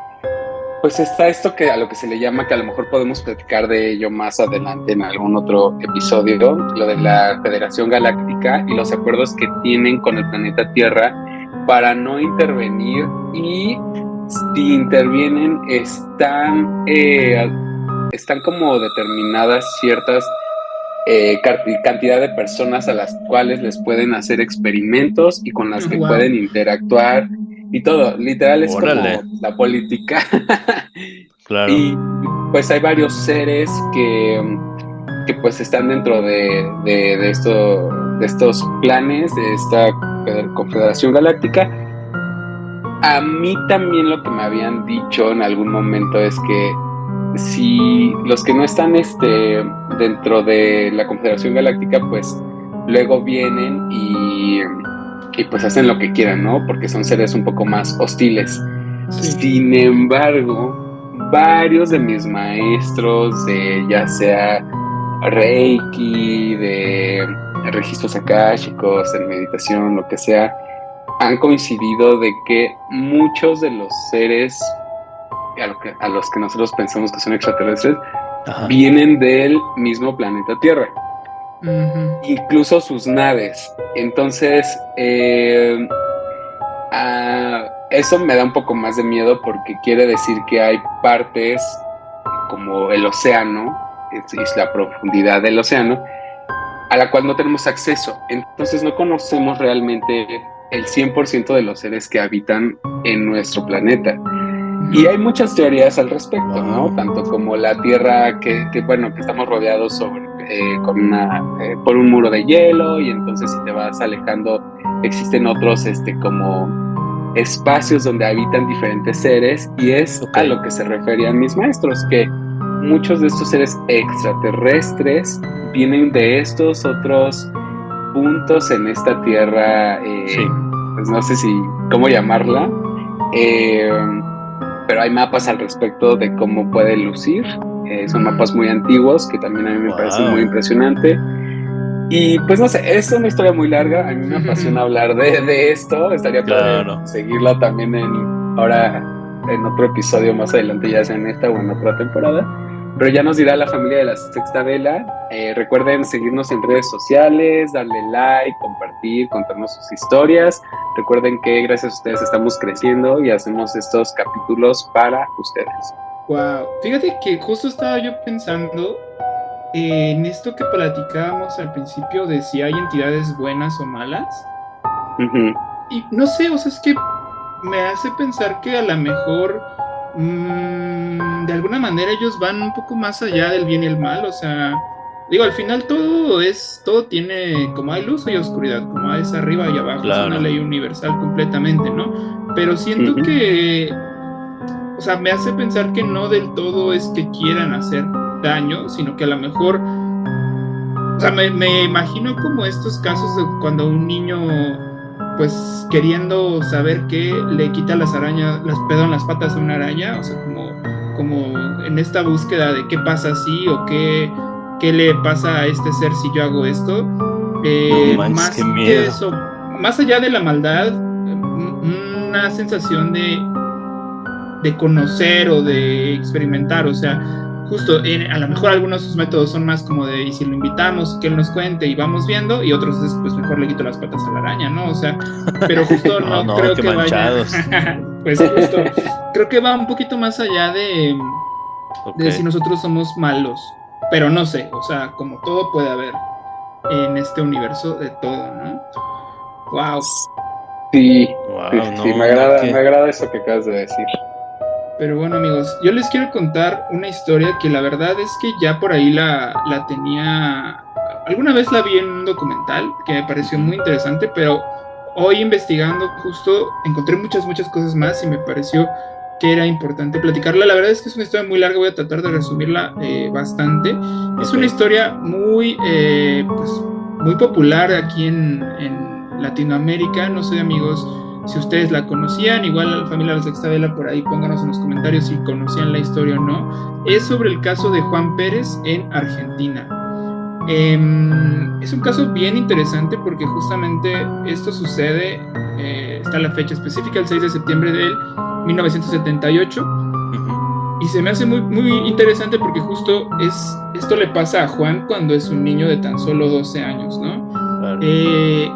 pues está esto que a lo que se le llama, que a lo mejor podemos platicar de ello más adelante en algún otro episodio, lo de la Federación Galáctica y los acuerdos que tienen con el planeta Tierra para no intervenir, y si intervienen están como determinadas ciertas cantidad de personas a las cuales les pueden hacer experimentos y con las que pueden interactuar y todo. Literal es como la política. Claro. Y pues hay varios seres que pues están dentro de estos planes, de esta Confederación Galáctica. A mí también lo que me habían dicho en algún momento es que si los que no están dentro de la Confederación Galáctica, pues luego vienen y pues hacen lo que quieran, ¿no? Porque son seres un poco más hostiles. Sí. Sin embargo, varios de mis maestros, ya sea Reiki, de registros akáshicos, en meditación, lo que sea, han coincidido de que muchos de los seres a los que nosotros pensamos que son extraterrestres, vienen del mismo planeta Tierra. Incluso sus naves. Entonces, eso me da un poco más de miedo porque quiere decir que hay partes como el océano, es la profundidad del océano, a la cual no tenemos acceso. Entonces no conocemos realmente el 100% de los seres que habitan en nuestro planeta. Y hay muchas teorías al respecto, ¿no? Tanto como la Tierra que estamos rodeados por un muro de hielo, y entonces si te vas alejando existen otros como espacios donde habitan diferentes seres, y es a lo que se referían mis maestros, que muchos de estos seres extraterrestres vienen de estos otros puntos en esta Tierra, pues no sé cómo llamarla, pero hay mapas al respecto de cómo puede lucir. Son mapas muy antiguos que también a mí me parecen muy impresionante. Y pues no sé, es una historia muy larga. A mí me apasiona hablar de esto. Estaría padre seguirla también ahora en otro episodio más adelante, ya sea en esta o en otra temporada. Pero ya nos dirá la familia de la Sexta Vela. Recuerden seguirnos en redes sociales, darle like, compartir, contarnos sus historias. Recuerden que gracias a ustedes estamos creciendo y hacemos estos capítulos para ustedes. Wow, fíjate que justo estaba yo pensando en esto que platicábamos al principio de si hay entidades buenas o malas. Y no sé, o sea, es que me hace pensar que a lo mejor de alguna manera ellos van un poco más allá del bien y el mal, o sea, digo, al final todo tiene, como hay luz hay oscuridad, como hay es arriba y abajo, es una Claro. ley universal completamente, ¿no? Pero siento que, o sea, me hace pensar que no del todo es que quieran hacer daño, sino que a lo mejor, o sea, me imagino como estos casos de cuando un niño, pues queriendo saber qué, le quita las arañas, perdón, las patas a una araña, o sea, como en esta búsqueda de qué pasa si o qué le pasa a este ser si yo hago esto. No manches, Más qué que miedo. eso, más allá de la maldad, una sensación de conocer o de experimentar, o sea, justo a lo mejor algunos de sus métodos son más como de, y si lo invitamos, que él nos cuente y vamos viendo, y otros es, pues mejor le quito las patas a la araña, ¿no? O sea, pero justo No, no no, creo qué que vaya, manchados. pues justo, creo que va un poquito más allá Ok. de si nosotros somos malos, pero no sé, o sea, como todo puede haber en este universo de todo, ¿no? Wow. Sí, sí, Wow, sí, sí, no, no, me qué. agrada eso que acabas de decir. Pero bueno, amigos, yo les quiero contar una historia que la verdad es que ya por ahí la tenía, alguna vez la vi en un documental que me pareció muy interesante, pero hoy investigando justo encontré muchas cosas más y me pareció que era importante platicarla. La verdad es que es una historia muy larga, voy a tratar de resumirla bastante. Es Ok. una historia pues, muy popular aquí en Latinoamérica, no sé, amigos si ustedes la conocían, igual familia La Sexta Vela por ahí, pónganos en los comentarios si conocían la historia o no. Es sobre el caso de Juan Pérez en Argentina. Es un caso bien interesante porque justamente esto sucede, está la fecha específica, el 6 de septiembre del 1978, y se me hace muy interesante porque justo esto le pasa a Juan cuando es un niño de tan solo 12 años, ¿no? Claro.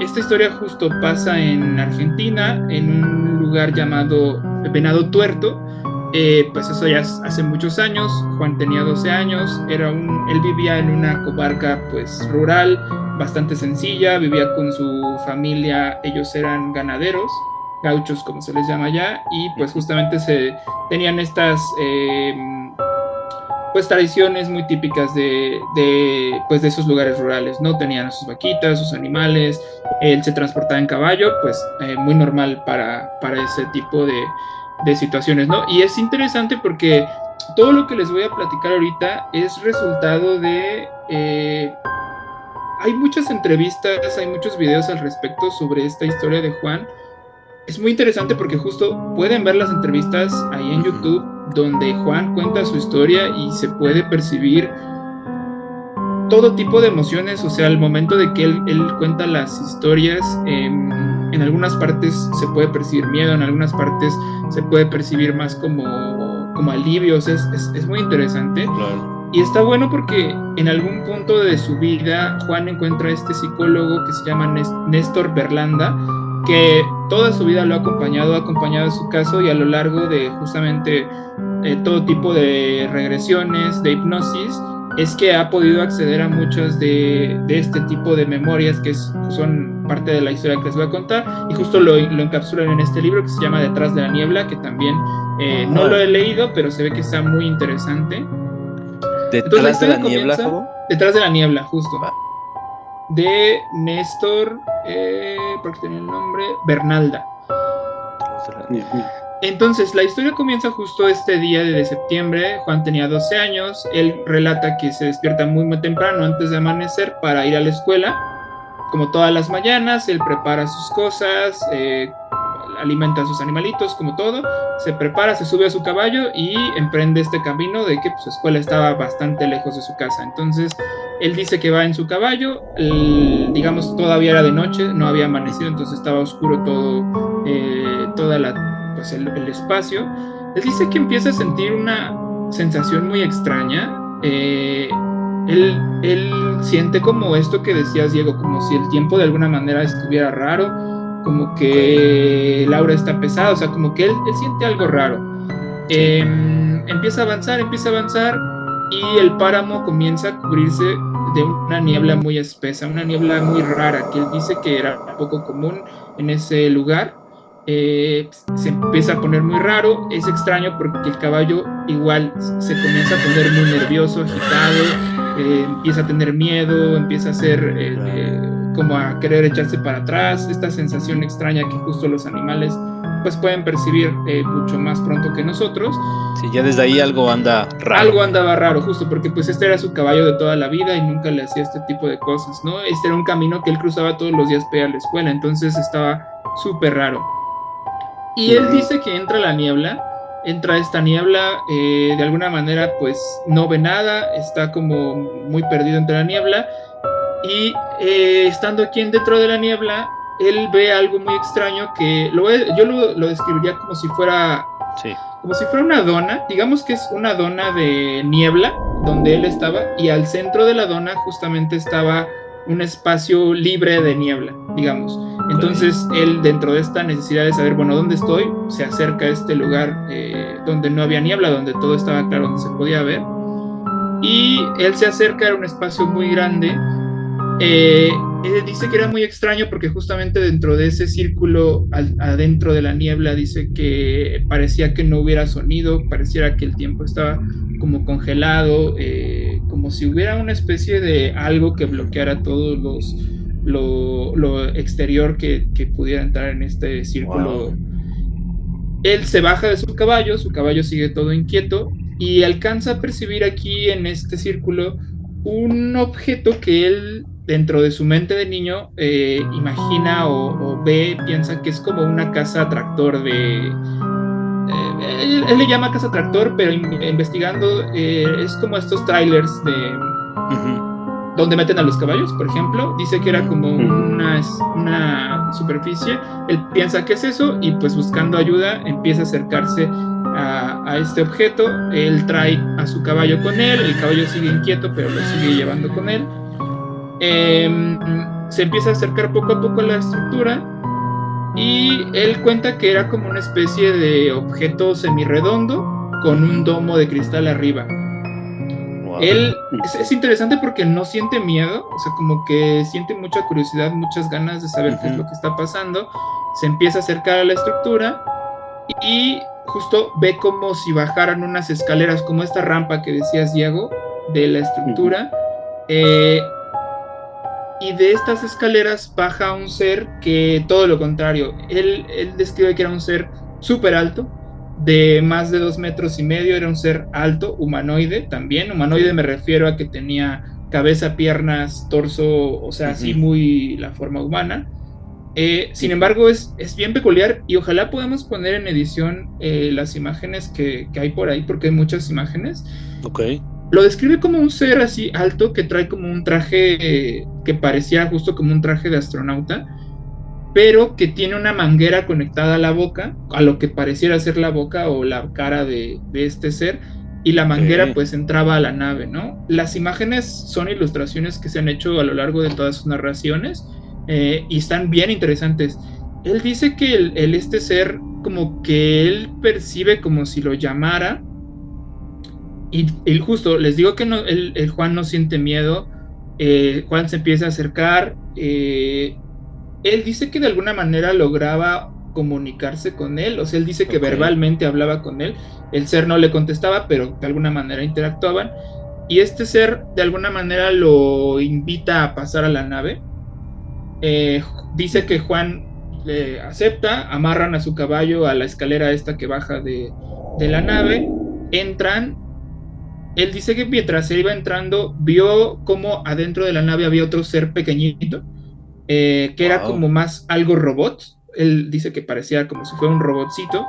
Esta historia justo pasa en Argentina, en un lugar llamado Venado Tuerto. Pues eso ya hace muchos años. Juan tenía 12 años, él vivía en una comarca pues rural, bastante sencilla, vivía con su familia, ellos eran ganaderos, gauchos como se les llama allá, y pues justamente tenían estas pues tradiciones muy típicas pues, de esos lugares rurales, ¿no? Tenían sus vaquitas, sus animales, él se transportaba en caballo, pues muy normal para ese tipo de situaciones, ¿no? Y es interesante porque todo lo que les voy a platicar ahorita es resultado hay muchas entrevistas, hay muchos videos al respecto sobre esta historia de Juan. Es muy interesante porque justo pueden ver las entrevistas ahí en YouTube donde Juan cuenta su historia y se puede percibir todo tipo de emociones, o sea, al momento de que él cuenta las historias, en algunas partes se puede percibir miedo, en algunas partes se puede percibir más como alivio, o sea, es muy interesante. Claro. Y está bueno porque en algún punto de su vida Juan encuentra a este psicólogo que se llama Néstor Berlanda, que toda su vida lo ha acompañado su caso y a lo largo de justamente todo tipo de regresiones, de hipnosis, es que ha podido acceder a muchas de este tipo de memorias que son parte de la historia que les voy a contar y justo lo encapsulan en este libro que se llama Detrás de la Niebla, que también no lo he leído, pero se ve que está muy interesante. Entonces la ¿Detrás de la historia niebla, comienza Jabo? Detrás de la Niebla, justo, Va. de Néstor, porque tenía el nombre, Bernalda. Detrás de la niebla. Entonces, la historia comienza justo este día de septiembre. Juan tenía 12 años. Él relata que se despierta muy temprano antes de amanecer para ir a la escuela. Como todas las mañanas, él prepara sus cosas, alimenta a sus animalitos, como todo. Se prepara, se sube a su caballo y emprende este camino de que pues, su escuela estaba bastante lejos de su casa. Entonces, él dice que va en su caballo. Digamos, todavía era de noche, no había amanecido, entonces estaba oscuro toda pues el espacio. Él dice que empieza a sentir una sensación muy extraña. Él siente como esto que decías, Diego, como si el tiempo de alguna manera estuviera raro, como que Laura está pesada, o sea, como que él siente algo raro. Sí. Empieza a avanzar y el páramo comienza a cubrirse de una niebla muy espesa, una niebla muy rara, que él dice que era poco común en ese lugar. se empieza a poner muy raro. Es extraño porque el caballo igual se comienza a poner muy nervioso, agitado, empieza a tener miedo, empieza a hacer como a querer echarse para atrás, esta sensación extraña que justo los animales pues pueden percibir mucho más pronto que nosotros. Sí, ya desde ahí algo anda raro. Algo andaba raro, justo porque pues este era su caballo de toda la vida y nunca le hacía este tipo de cosas, ¿no? Este era un camino que él cruzaba todos los días para ir a la escuela, entonces estaba súper raro. Y él dice que entra esta niebla, de alguna manera pues no ve nada, está como muy perdido entre la niebla, y estando aquí dentro de la niebla, él ve algo muy extraño que yo lo describiría como si fuera una dona. Digamos que es una dona de niebla donde él estaba, y al centro de la dona justamente estaba un espacio libre de niebla, digamos. Entonces él, dentro de esta necesidad de saber, bueno, ¿dónde estoy?, se acerca a este lugar donde no había niebla, donde todo estaba claro, donde se podía ver, y él se acerca, era un espacio muy grande. Dice que era muy extraño porque justamente dentro de ese círculo, adentro de la niebla, dice que parecía que no hubiera sonido, pareciera que el tiempo estaba como congelado, como si hubiera una especie de algo que bloqueara todo lo exterior que pudiera entrar en este círculo. Wow. Él se baja de su caballo sigue todo inquieto y alcanza a percibir aquí en este círculo un objeto que él, dentro de su mente de niño, imagina o ve, piensa que es como una casa tractor de... él le llama casa tractor, pero investigando es como estos trailers de... donde meten a los caballos, por ejemplo. Dice que era como una superficie. Él piensa que es eso y pues buscando ayuda empieza a acercarse a este objeto. Él trae a su caballo con él, el caballo sigue inquieto pero lo sigue llevando con él. Se empieza a acercar poco a poco a la estructura y él cuenta que era como una especie de objeto semirredondo con un domo de cristal arriba. Wow. Él es interesante porque no siente miedo, o sea, como que siente mucha curiosidad, muchas ganas de saber qué es lo que está pasando. Se empieza a acercar a la estructura y justo ve como si bajaran unas escaleras, como esta rampa que decías, Diego, de la estructura. Y de estas escaleras baja un ser que todo lo contrario. Él describe que era un ser súper alto, de más de 2,5 metros, era un ser alto, humanoide también. Humanoide me refiero a que tenía cabeza, piernas, torso, o sea, así muy la forma humana. Sin embargo, es bien peculiar y ojalá podamos poner en edición las imágenes que hay por ahí, porque hay muchas imágenes. Ok. Lo describe como un ser así alto que trae como un traje que parecía justo como un traje de astronauta, pero que tiene una manguera conectada a la boca, a lo que pareciera ser la boca o la cara de este ser, y la manguera pues entraba a la nave, ¿no? Las imágenes son ilustraciones que se han hecho a lo largo de todas sus narraciones y están bien interesantes. Él dice que este ser como que él percibe como si lo llamara. Y justo, les digo que no, el Juan no siente miedo. Juan se empieza a acercar. Él dice que de alguna manera lograba comunicarse con él. O sea, él dice que verbalmente hablaba con él. El ser no le contestaba, pero de alguna manera interactuaban. Y este ser de alguna manera lo invita a pasar a la nave. Dice que Juan acepta, amarran a su caballo a la escalera esta que baja de la nave. Entran. Él dice que mientras se iba entrando, vio como adentro de la nave había otro ser pequeñito, que era como más algo robot. Él dice que parecía como si fuera un robotcito.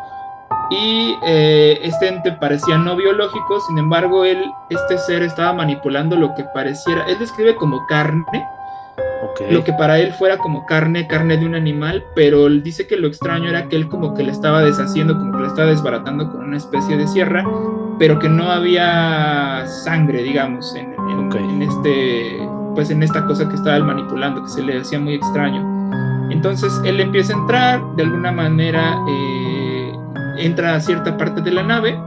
Y este ente parecía no biológico, sin embargo, este ser estaba manipulando lo que pareciera. Él describe como carne. Lo que para él fuera como carne de un animal, pero él dice que lo extraño era que él como que le estaba deshaciendo, como que le estaba desbaratando con una especie de sierra, pero que no había sangre, digamos, en esta cosa que estaba él manipulando, que se le hacía muy extraño. Entonces él empieza a entrar, de alguna manera entra a cierta parte de la nave,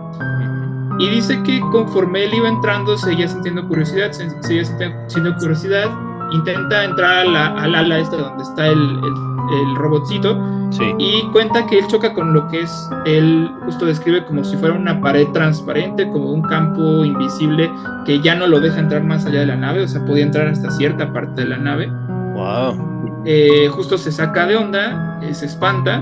y dice que conforme él iba entrando seguía sintiendo curiosidad, intenta entrar al ala esta donde está el el robotcito, Sí. y cuenta que él choca con lo que es, él justo describe como si fuera una pared transparente, como un campo invisible que ya no lo deja entrar más allá de la nave, o sea, podía entrar hasta cierta parte de la nave. Wow. Justo se saca de onda, se espanta,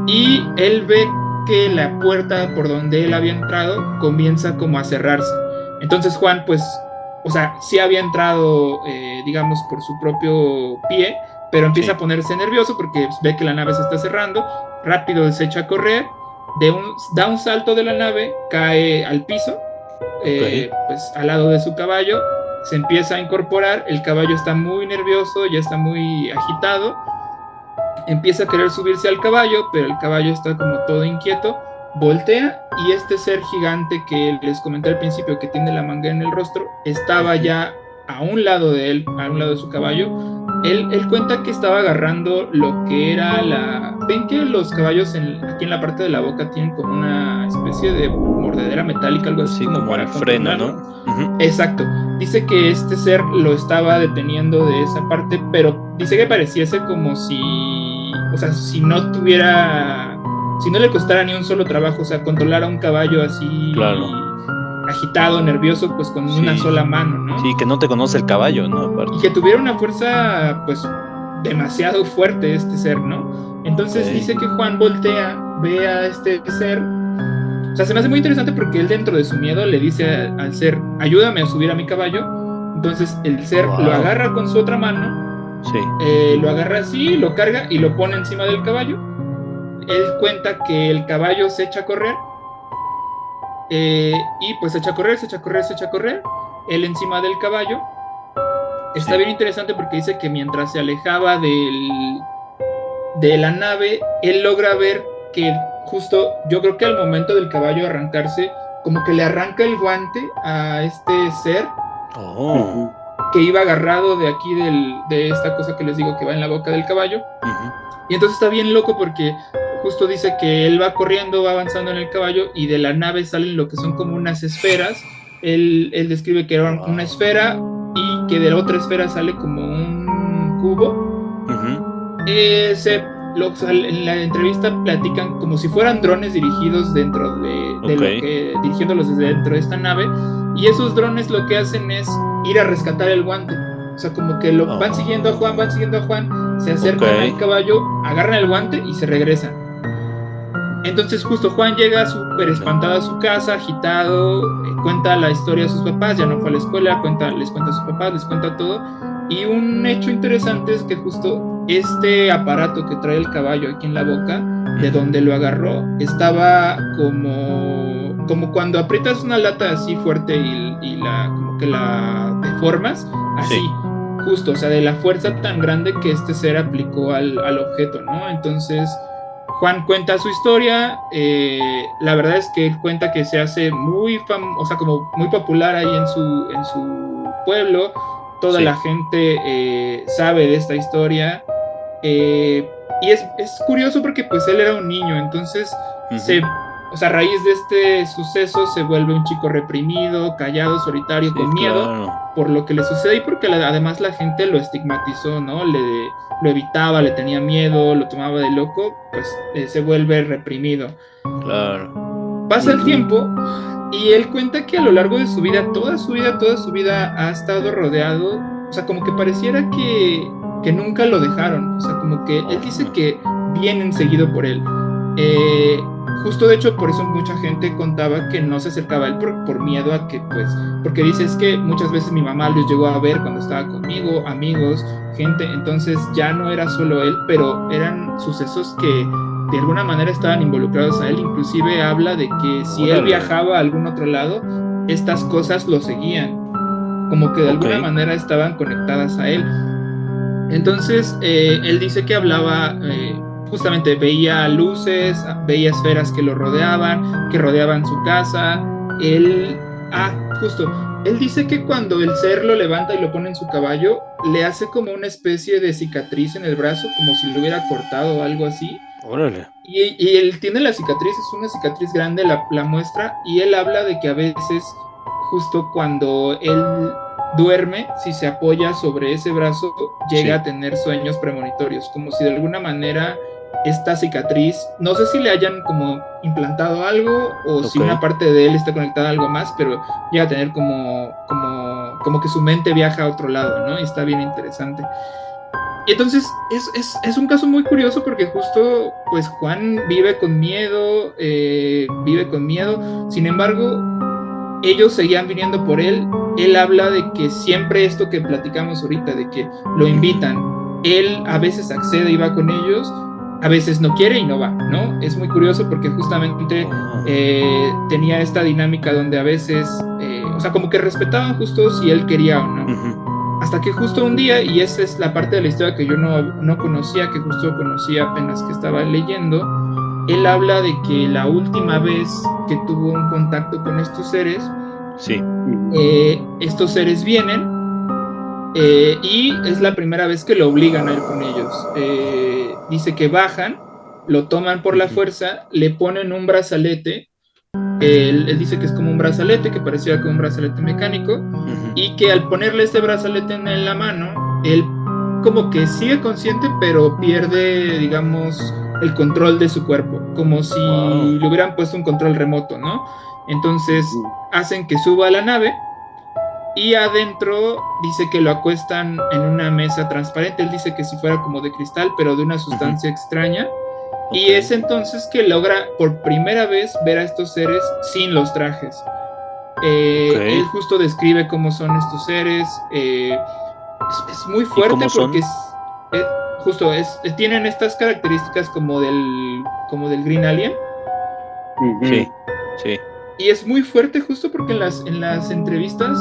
y él ve que la puerta por donde él había entrado comienza como a cerrarse. Entonces Juan, pues, o sea, sí había entrado, digamos, por su propio pie, pero empieza a ponerse nervioso porque ve que la nave se está cerrando, rápido se echa a correr, da un salto de la nave, cae al piso, pues al lado de su caballo, se empieza a incorporar, el caballo está muy nervioso, ya está muy agitado, empieza a querer subirse al caballo, pero el caballo está como todo inquieto, voltea y este ser gigante que les comenté al principio que tiene la manga en el rostro, estaba ya a un lado de él, a un lado de su caballo. Él cuenta que estaba agarrando lo que era la... ¿Ven que los caballos aquí en la parte de la boca tienen como una especie de mordedera metálica, algo así, sí, como para el freno, ¿no? Exacto. Dice que este ser lo estaba deteniendo de esa parte, pero dice que pareciese como si, o sea, si no le costara ni un solo trabajo, o sea, controlar a un caballo así, claro, agitado, nervioso, pues con una sola mano, ¿no? Sí, que no te conoce el caballo, ¿no? Aparte. Y que tuviera una fuerza, pues, demasiado fuerte este ser, ¿no? Entonces dice que Juan voltea, ve a este ser. O sea, se me hace muy interesante porque él dentro de su miedo le dice al ser, ayúdame a subir a mi caballo. Entonces el ser lo agarra con su otra mano, lo agarra así, lo carga y lo pone encima del caballo. Él cuenta que el caballo se echa a correr, y pues se echa a correr, él encima del caballo. Está bien interesante porque dice que mientras se alejaba de la nave, él logra ver que justo, yo creo que al momento del caballo arrancarse, como que le arranca el guante a este ser que iba agarrado de aquí de esta cosa que les digo que va en la boca del caballo. Y entonces está bien loco porque justo dice que él va corriendo, va avanzando en el caballo y de la nave salen lo que son como unas esferas. Él describe que era una esfera y que de la otra esfera sale como un cubo. En la entrevista platican como si fueran drones dirigidos dentro dirigiéndolos desde dentro de esta nave, y esos drones lo que hacen es ir a rescatar el guante. O sea, como que van siguiendo a Juan, se acercan al caballo, agarran el guante y se regresan. Entonces justo Juan llega súper espantado a su casa, agitado, cuenta la historia de sus papás, ya no fue a la escuela, les cuenta a sus papás, les cuenta todo. Y un hecho interesante es que justo este aparato que trae el caballo aquí en la boca, de donde lo agarró, estaba como cuando aprietas una lata así fuerte y como que la deformas, así, justo, o sea, de la fuerza tan grande que este ser aplicó al objeto, ¿no? Entonces Juan cuenta su historia, la verdad es que él cuenta que se hace muy como muy popular ahí en su pueblo, toda la gente sabe de esta historia, y es curioso porque pues él era un niño, entonces a raíz de este suceso se vuelve un chico reprimido, callado, solitario, con miedo por lo que le sucede y porque además la gente lo estigmatizó, ¿no? Lo evitaba, le tenía miedo, lo tomaba de loco, pues se vuelve reprimido. Claro. Pasa el tiempo y él cuenta que a lo largo de su vida, toda su vida ha estado rodeado, o sea, como que pareciera que nunca lo dejaron, o sea, como que él dice que vienen seguido por él. Justo de hecho por eso mucha gente contaba que no se acercaba a él por miedo a que pues, porque dice es que muchas veces mi mamá los llegó a ver cuando estaba conmigo, amigos, gente, entonces ya no era solo él, pero eran sucesos que de alguna manera estaban involucrados a él, inclusive habla de que si él viajaba a algún otro lado, estas cosas lo seguían, como que de alguna manera estaban conectadas a él. Entonces él dice que hablaba, justamente veía luces, veía esferas que lo rodeaban, que rodeaban su casa. Él dice que cuando el ser lo levanta y lo pone en su caballo, le hace como una especie de cicatriz en el brazo, como si lo hubiera cortado o algo así. Órale. Y él tiene la cicatriz, es una cicatriz grande, la muestra, y él habla de que a veces justo cuando él duerme, si se apoya sobre ese brazo, llega a tener sueños premonitorios, como si de alguna manera esta cicatriz, no sé si le hayan como implantado algo o si una parte de él está conectada a algo más, pero llega a tener como que su mente viaja a otro lado, ¿no? Y está bien interesante. Y entonces es un caso muy curioso porque justo pues Juan vive con miedo, sin embargo ellos seguían viniendo por él. Él habla de que siempre esto que platicamos ahorita, de que lo invitan, él a veces accede y va con ellos, a veces no quiere y no va, ¿no? Es muy curioso porque justamente tenía esta dinámica donde a veces, o sea, como que respetaban justo si él quería o no. Hasta que justo un día, y esa es la parte de la historia que yo no conocía, que justo conocí apenas que estaba leyendo, él habla de que la última vez que tuvo un contacto con estos seres, estos seres vienen y es la primera vez que lo obligan a ir con ellos. Dice que bajan, lo toman por la fuerza, le ponen un brazalete. Él dice que es como un brazalete, que parecía como un brazalete mecánico, y que al ponerle este brazalete en la mano, él como que sigue consciente, pero pierde, digamos, el control de su cuerpo, como si le hubieran puesto un control remoto, ¿no? Entonces hacen que suba a la nave y adentro dice que lo acuestan en una mesa transparente. Él dice que si fuera como de cristal, pero de una sustancia extraña. Y es entonces que logra por primera vez ver a estos seres sin los trajes. Él justo describe cómo son estos seres. Es muy fuerte porque justo tienen estas características como del Green Alien. Sí. Y es muy fuerte justo porque en las entrevistas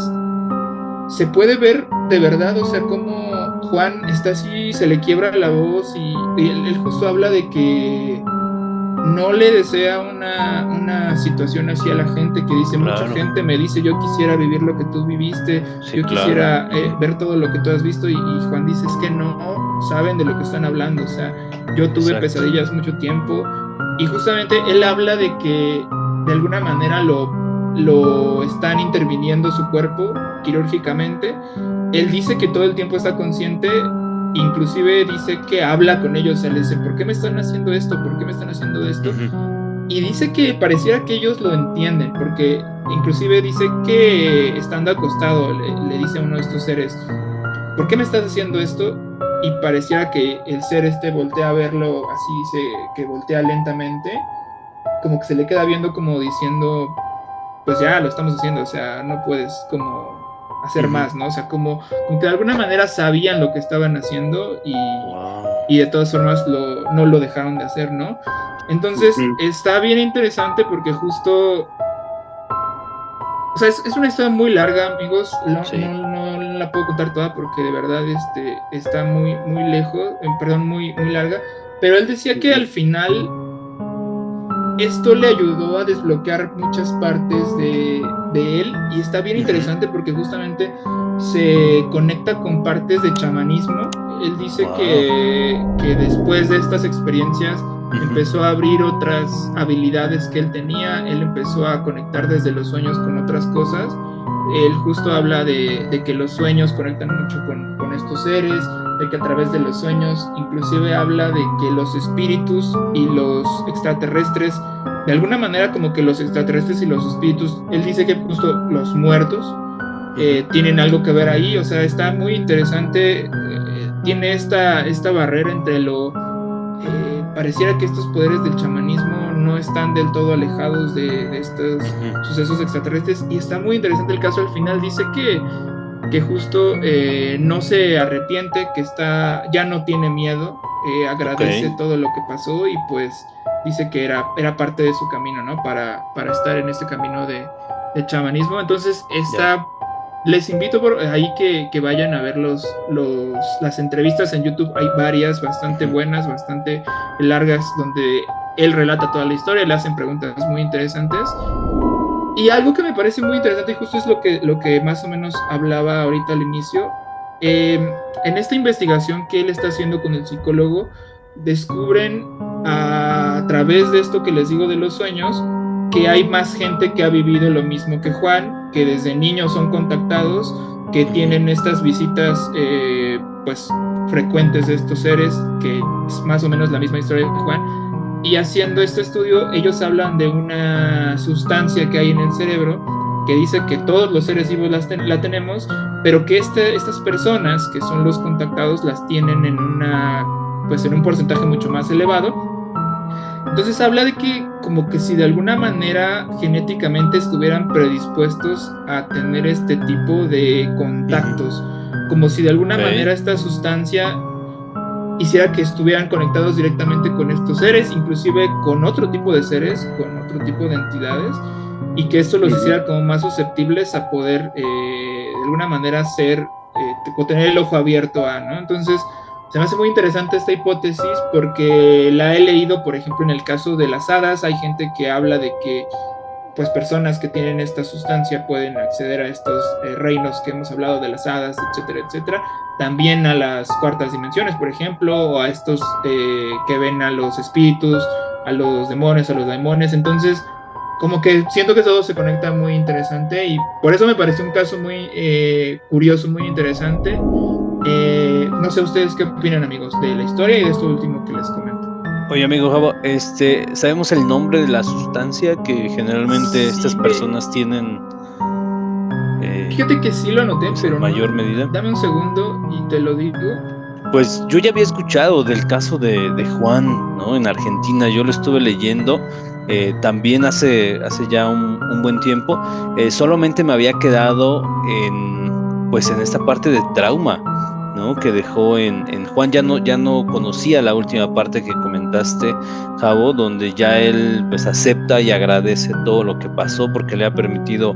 se puede ver de verdad, o sea, como Juan está así, se le quiebra la voz y él justo habla de que no le desea una situación así a la gente, que dice, mucha gente me dice, yo quisiera vivir lo que tú viviste, yo quisiera ver todo lo que tú has visto, y Juan dice, es que no saben de lo que están hablando, o sea, yo tuve pesadillas mucho tiempo, y justamente él habla de que de alguna manera lo están interviniendo su cuerpo quirúrgicamente. Él dice que todo el tiempo está consciente, inclusive dice que habla con ellos, o sea, le dice, ¿por qué me están haciendo esto? ¿Por qué me están haciendo esto? Y dice que pareciera que ellos lo entienden, porque inclusive dice que estando acostado le dice a uno de estos seres, ¿por qué me estás haciendo esto? Y pareciera que el ser voltea a verlo, así dice, que voltea lentamente, como que se le queda viendo como diciendo, pues ya lo estamos haciendo, o sea, no puedes como hacer más, ¿no? O sea, como que de alguna manera sabían lo que estaban haciendo y de todas formas no lo dejaron de hacer, ¿no? Entonces, está bien interesante porque justo, o sea, es una historia muy larga, amigos, no la puedo contar toda porque de verdad está muy, muy lejos, muy, muy larga, pero él decía que al final esto le ayudó a desbloquear muchas partes de él, y está bien interesante porque justamente se conecta con partes de chamanismo. Él dice que después de estas experiencias empezó a abrir otras habilidades que él tenía, él empezó a conectar desde los sueños con otras cosas. Él justo habla de que los sueños conectan mucho con estos seres, de que a través de los sueños, inclusive habla de que los espíritus y los extraterrestres, de alguna manera como que los extraterrestres y los espíritus, él dice que justo los muertos tienen algo que ver ahí, o sea, está muy interesante, tiene esta barrera entre pareciera que estos poderes del chamanismo no están del todo alejados de estos sucesos extraterrestres, y está muy interesante el caso. Al final dice que justo no se arrepiente, que ya no tiene miedo, agradece todo lo que pasó, y pues dice que era parte de su camino, ¿no? Para estar en este camino de chamanismo. Entonces les invito por ahí que vayan a ver las entrevistas en YouTube. Hay varias bastante buenas, bastante largas, donde él relata toda la historia, le hacen preguntas muy interesantes. Y algo que me parece muy interesante, y justo es lo que más o menos hablaba ahorita al inicio, en esta investigación que él está haciendo con el psicólogo, descubren a través de esto que les digo de los sueños, que hay más gente que ha vivido lo mismo que Juan, que desde niños son contactados, que tienen estas visitas pues frecuentes de estos seres, que es más o menos la misma historia de Juan. Y haciendo este estudio, ellos hablan de una sustancia que hay en el cerebro que dice que todos los seres vivos la tenemos, pero que estas personas, que son los contactados, las tienen en un porcentaje mucho más elevado. Entonces habla de que como que si de alguna manera genéticamente estuvieran predispuestos a tener este tipo de contactos, como si de alguna manera esta sustancia hiciera que estuvieran conectados directamente con estos seres, inclusive con otro tipo de seres, con otro tipo de entidades, y que esto los hiciera como más susceptibles a poder de alguna manera ser o tener el ojo abierto a, ¿no? Entonces se me hace muy interesante esta hipótesis porque la he leído, por ejemplo, en el caso de las hadas. Hay gente que habla de que pues personas que tienen esta sustancia pueden acceder a estos reinos que hemos hablado de las hadas, etcétera, etcétera. También a las cuartas dimensiones, por ejemplo, o a estos que ven a los espíritus, a los demonios, a los daimones. Entonces, como que siento que todo se conecta muy interesante y por eso me pareció un caso muy curioso, muy interesante. No sé ustedes qué opinan, amigos, de la historia y de esto último que les comento. Oye, amigo Javo, ¿sabemos el nombre de la sustancia que generalmente estas personas tienen? Fíjate que sí lo anoté, pero en mayor medida. Dame un segundo y te lo digo. Pues yo ya había escuchado del caso de Juan, ¿no? En Argentina, yo lo estuve leyendo también hace ya un buen tiempo. Solamente me había quedado en esta parte de trauma, ¿no? Que dejó en Juan. Ya no conocía la última parte que comentaste, Javo, donde ya él pues acepta y agradece todo lo que pasó porque le ha permitido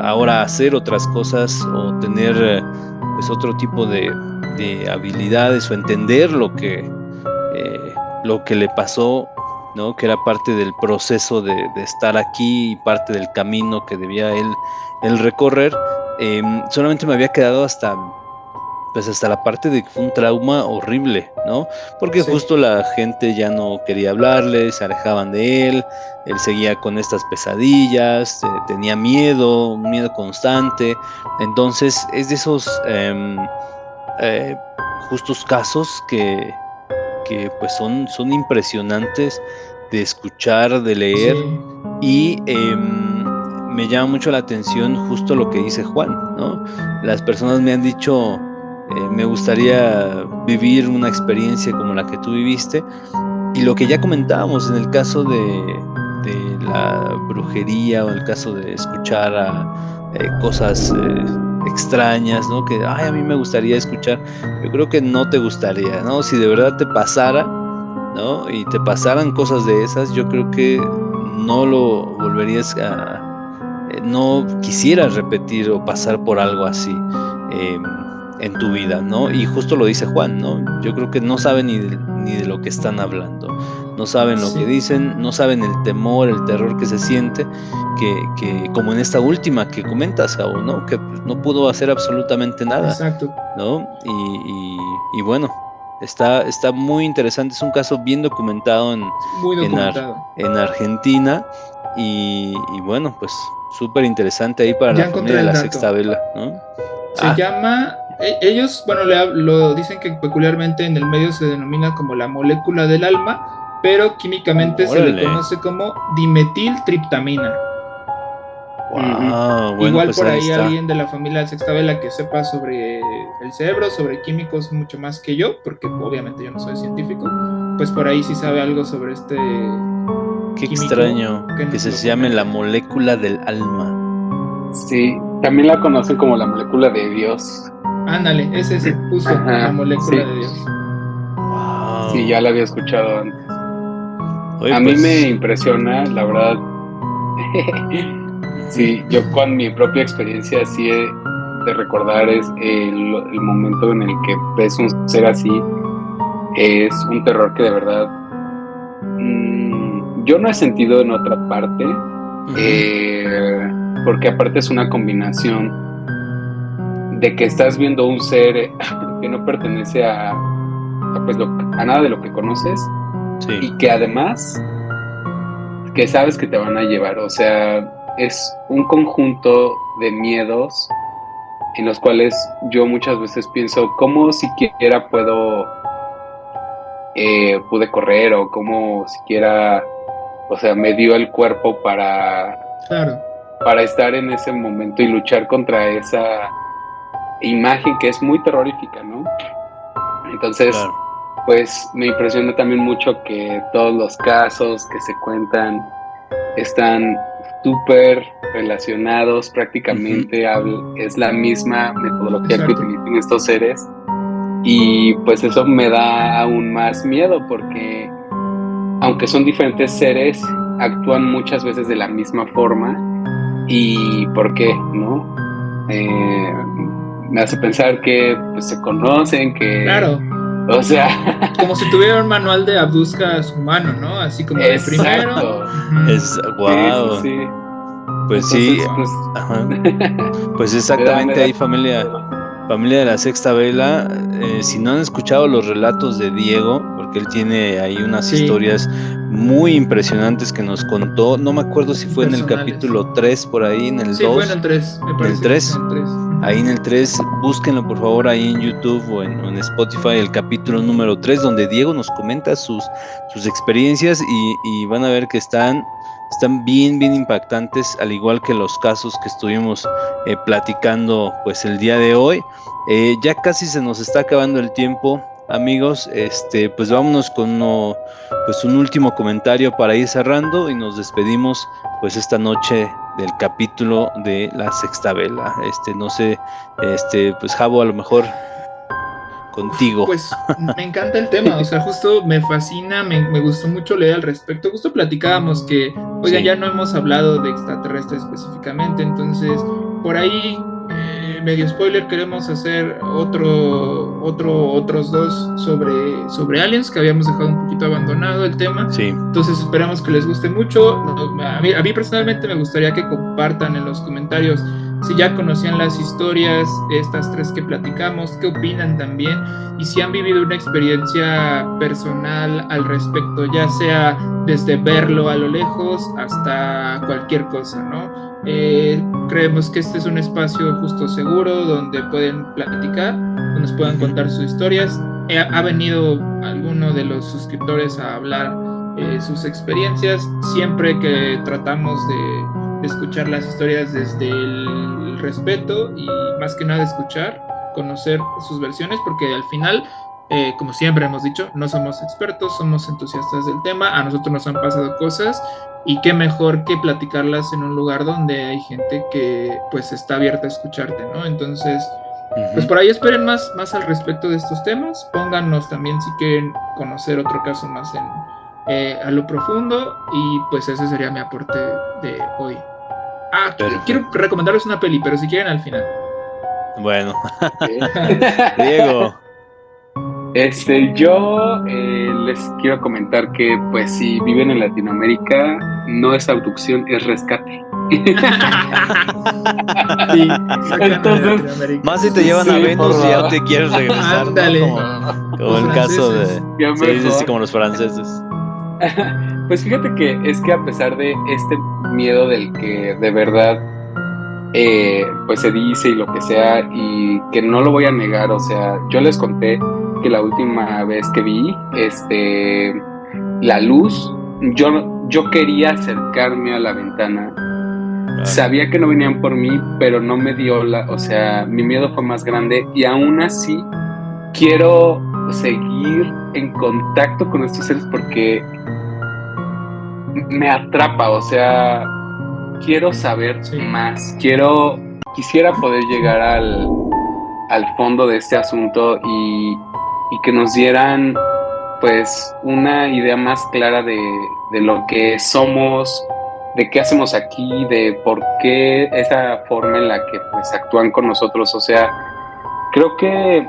ahora hacer otras cosas o tener pues otro tipo de habilidades o entender lo que le pasó, ¿no? Que era parte del proceso de estar aquí y parte del camino que debía él recorrer. Solamente me había quedado hasta la parte de que fue un trauma horrible, ¿no? Porque justo la gente ya no quería hablarle, se alejaban de él seguía con estas pesadillas, tenía miedo, un miedo constante. Entonces es de esos justos casos que pues son impresionantes de escuchar, de leer, y me llama mucho la atención justo lo que dice Juan, ¿no? Las personas me han dicho, me gustaría vivir una experiencia como la que tú viviste, y lo que ya comentábamos en el caso de la brujería o el caso de escuchar a cosas extrañas, ¿no? Que a mí me gustaría escuchar. Yo creo que no te gustaría, ¿no? Si de verdad te pasara, ¿no? Y te pasaran cosas de esas, yo creo que no lo volverías no quisieras repetir o pasar por algo así en tu vida, ¿no? Y justo lo dice Juan, ¿no? Yo creo que no saben ni de lo que están hablando, no saben lo que dicen, no saben el temor, el terror que se siente, que como en esta última que comentas, Javo, ¿no? Que no pudo hacer absolutamente nada. Exacto. ¿No? Y bueno, está muy interesante, es un caso bien documentado en Argentina, y bueno, pues súper interesante ahí para la familia de la Sexta Vela, ¿no? Se llama, ellos, bueno, lo dicen que peculiarmente en el medio se denomina como la molécula del alma, pero químicamente se le conoce como dimetiltriptamina. Wow, igual pues por ahí alguien de la familia de Sexta Vela que sepa sobre el cerebro, sobre químicos mucho más que yo, porque obviamente yo no soy científico, pues por ahí sí sabe algo sobre este. Qué extraño que se llame la molécula del alma. Sí, también la conocen como la molécula de Dios. Ándale, ese es justo la molécula de Dios. Wow. Sí, ya la había escuchado antes. Oye, a mí me impresiona, la verdad. Sí, yo con mi propia experiencia así de recordar es el momento en el que ves un ser así, es un terror que de verdad yo no he sentido en otra parte, porque aparte es una combinación de que estás viendo un ser que no pertenece a nada de lo que conoces, y que además que sabes que te van a llevar. O sea, es un conjunto de miedos en los cuales yo muchas veces pienso, ¿cómo siquiera pude correr o cómo siquiera, o sea, me dio el cuerpo Claro, para estar en ese momento y luchar contra esa imagen que es muy terrorífica, ¿no? Entonces, Claro. pues me impresiona también mucho que todos los casos que se cuentan están súper relacionados, prácticamente es la misma metodología que exacto. utilizan estos seres, y pues eso me da aún más miedo porque aunque son diferentes seres, actúan muchas veces de la misma forma. ¿Y por qué, no? Me hace pensar que pues se conocen, que, Claro, o sea, como si tuviera un manual de abduzca a su mano, ¿no? Así como de primero. exacto. Es Sí, sí, wow. sí. Pues sí, Entonces, pues, ajá. Pues me exactamente da ahí, familia de la Sexta Vela. Si no han escuchado los relatos de Diego, porque él tiene ahí unas Sí, historias muy impresionantes que nos contó. No me acuerdo si fue en el personales. capítulo 3 por ahí, en el Sí, fue en 2, el 3, me en el parece que es 3. en el 3. Ahí en el 3 búsquenlo por favor ahí en YouTube o en Spotify, el capítulo número 3 donde Diego nos comenta sus experiencias y van a ver que están bien, bien impactantes, al igual que los casos que estuvimos platicando pues el día de hoy. Ya casi se nos está acabando el tiempo, amigos. Pues vámonos con pues un último comentario para ir cerrando y nos despedimos pues esta noche del capítulo de la Sexta Vela. No sé, pues Javo, a lo mejor contigo. Pues me encanta el tema, o sea, justo me fascina, me gustó mucho leer al respecto. Justo platicábamos que, oigan, Sí, ya no hemos hablado de extraterrestres específicamente, entonces por ahí, medio spoiler, queremos hacer otros dos sobre aliens que habíamos dejado un poquito abandonado el tema. sí. Entonces esperamos que les guste mucho. A mí personalmente me gustaría que compartan en los comentarios si ya conocían las historias, estas tres que platicamos, qué opinan también y si han vivido una experiencia personal al respecto, ya sea desde verlo a lo lejos hasta cualquier cosa, ¿no? Creemos que este es un espacio justo seguro donde pueden platicar, donde nos puedan contar sus historias. Ha venido alguno de los suscriptores a hablar sus experiencias, siempre que tratamos de escuchar las historias desde el respeto y más que nada escuchar, conocer sus versiones, porque al final, como siempre hemos dicho, no somos expertos, somos entusiastas del tema, a nosotros nos han pasado cosas y qué mejor que platicarlas en un lugar donde hay gente que pues está abierta a escucharte, ¿no? Entonces, pues por ahí esperen más al respecto de estos temas, pónganos también si quieren conocer otro caso más a lo profundo y pues ese sería mi aporte de hoy. Quiero Perfecto. recomendarles una peli, pero si quieren al final. Bueno, Ok. Diego. Yo les quiero comentar que, pues, si viven en Latinoamérica, no es abducción, es rescate. Sí, sácame de Entonces, Latinoamérica. Más si te llevan a sí, por Venus y ya favor. te quieres regresar, ¿no? Ándale, Como los el caso franceses. de... Qué Sí, sí, sí, mejor. como los franceses. Pues fíjate que es que a pesar de este miedo del que de verdad pues se dice y lo que sea, y que no lo voy a negar, o sea, yo les conté que la última vez que vi la luz, yo quería acercarme a la ventana, Claro. sabía que no venían por mí, pero no me dio o sea, mi miedo fue más grande y aún así quiero seguir en contacto con estos seres porque me atrapa, o sea, quiero saber Sí, más, quisiera poder llegar al fondo de este asunto y que nos dieran pues una idea más clara de lo que somos, de qué hacemos aquí, de por qué esa forma en la que pues actúan con nosotros, o sea, creo que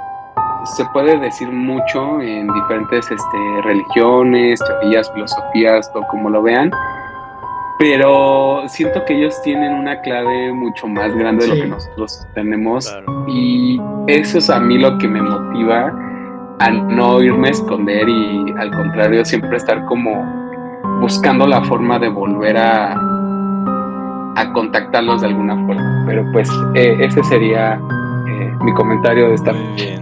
se puede decir mucho en diferentes religiones, teorías, filosofías, o como lo vean, pero siento que ellos tienen una clave mucho más grande de lo que sí, nosotros tenemos Claro. y eso es a mí lo que me motiva a no irme a esconder y al contrario siempre estar como buscando la forma de volver a contactarlos de alguna forma. Pero pues ese sería mi comentario de esta Muy noche. bien.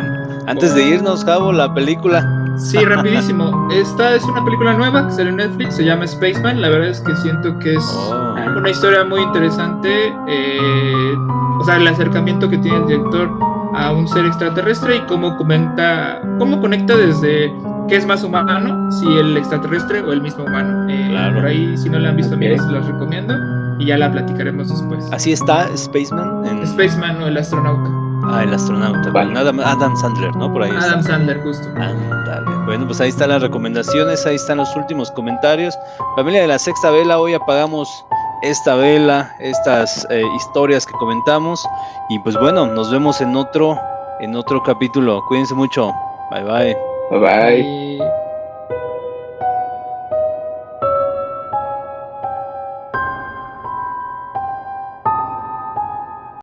Antes de irnos, Javo, la película. Sí, rapidísimo. Esta es una película nueva que sale en Netflix, se llama Spaceman. La verdad es que siento que es una historia muy interesante. O sea, el acercamiento que tiene el director a un ser extraterrestre y cómo conecta desde qué es más humano, si el extraterrestre o el mismo humano. Claro. Por ahí, si no la han visto, Ok. amigos, se las recomiendo y ya la platicaremos después. Así está Spaceman. Spaceman o el astronauta. El astronauta. Vale. Con Adam Sandler, ¿no? Por ahí Adam está. Sandler, justo. Ándale. Bueno, pues ahí están las recomendaciones, ahí están los últimos comentarios. Familia de la Sexta Vela, hoy apagamos esta vela, estas historias que comentamos. Y pues bueno, nos vemos en otro capítulo. Cuídense mucho. Bye bye. Bye bye. Y